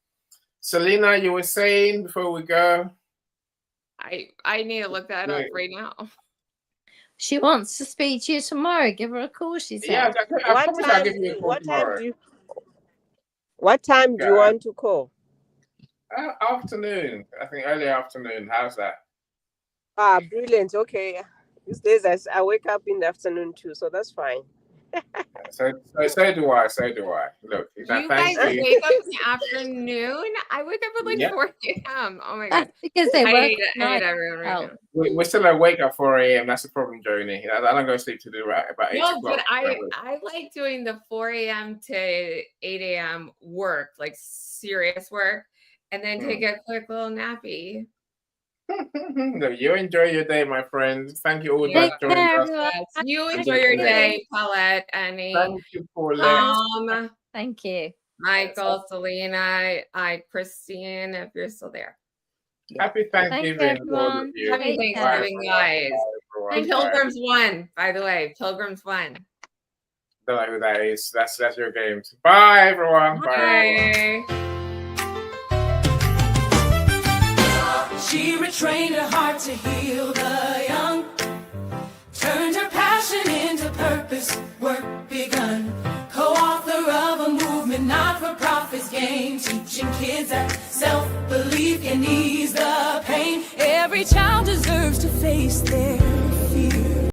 Selena, you were saying before we go. I need to look that up right now. She wants to speak to you tomorrow. Give her a call, she said. Yeah, I promise I'll give you a call tomorrow. What time do you want to call? Afternoon. I think early afternoon. How's that? Brilliant. Okay. These days I wake up in the afternoon too, so that's fine. So do I. Look, you guys wake up in the afternoon? I wake up at 4 a.m. Oh my god! That's because they work I at hate night. everyone right now. We're still awake at 4 a.m. That's the problem, Joni. I don't go to sleep till about 8 o'clock. No, but I like doing the 4 a.m. to 8 a.m. work, like serious work, and then take a quick little nappy. No, you enjoy your day, my friends. Thank you all that joined us. Yes. You enjoy your day, Paulette, Annie. Thank you, Paulette. Thank you. Michael, Selena, Christine, if you're still there. Happy Thanksgiving to all of you. Happy Thanksgiving, guys. And Pilgrims won, by the way. Pilgrims won. Don't know who that is. That's your game. Bye, everyone. Bye. She retrained her heart to heal the young, turned her passion into purpose, work begun. Co-author of a movement, not-for-profits game, teaching kids that self-belief can ease the pain. Every child deserves to face their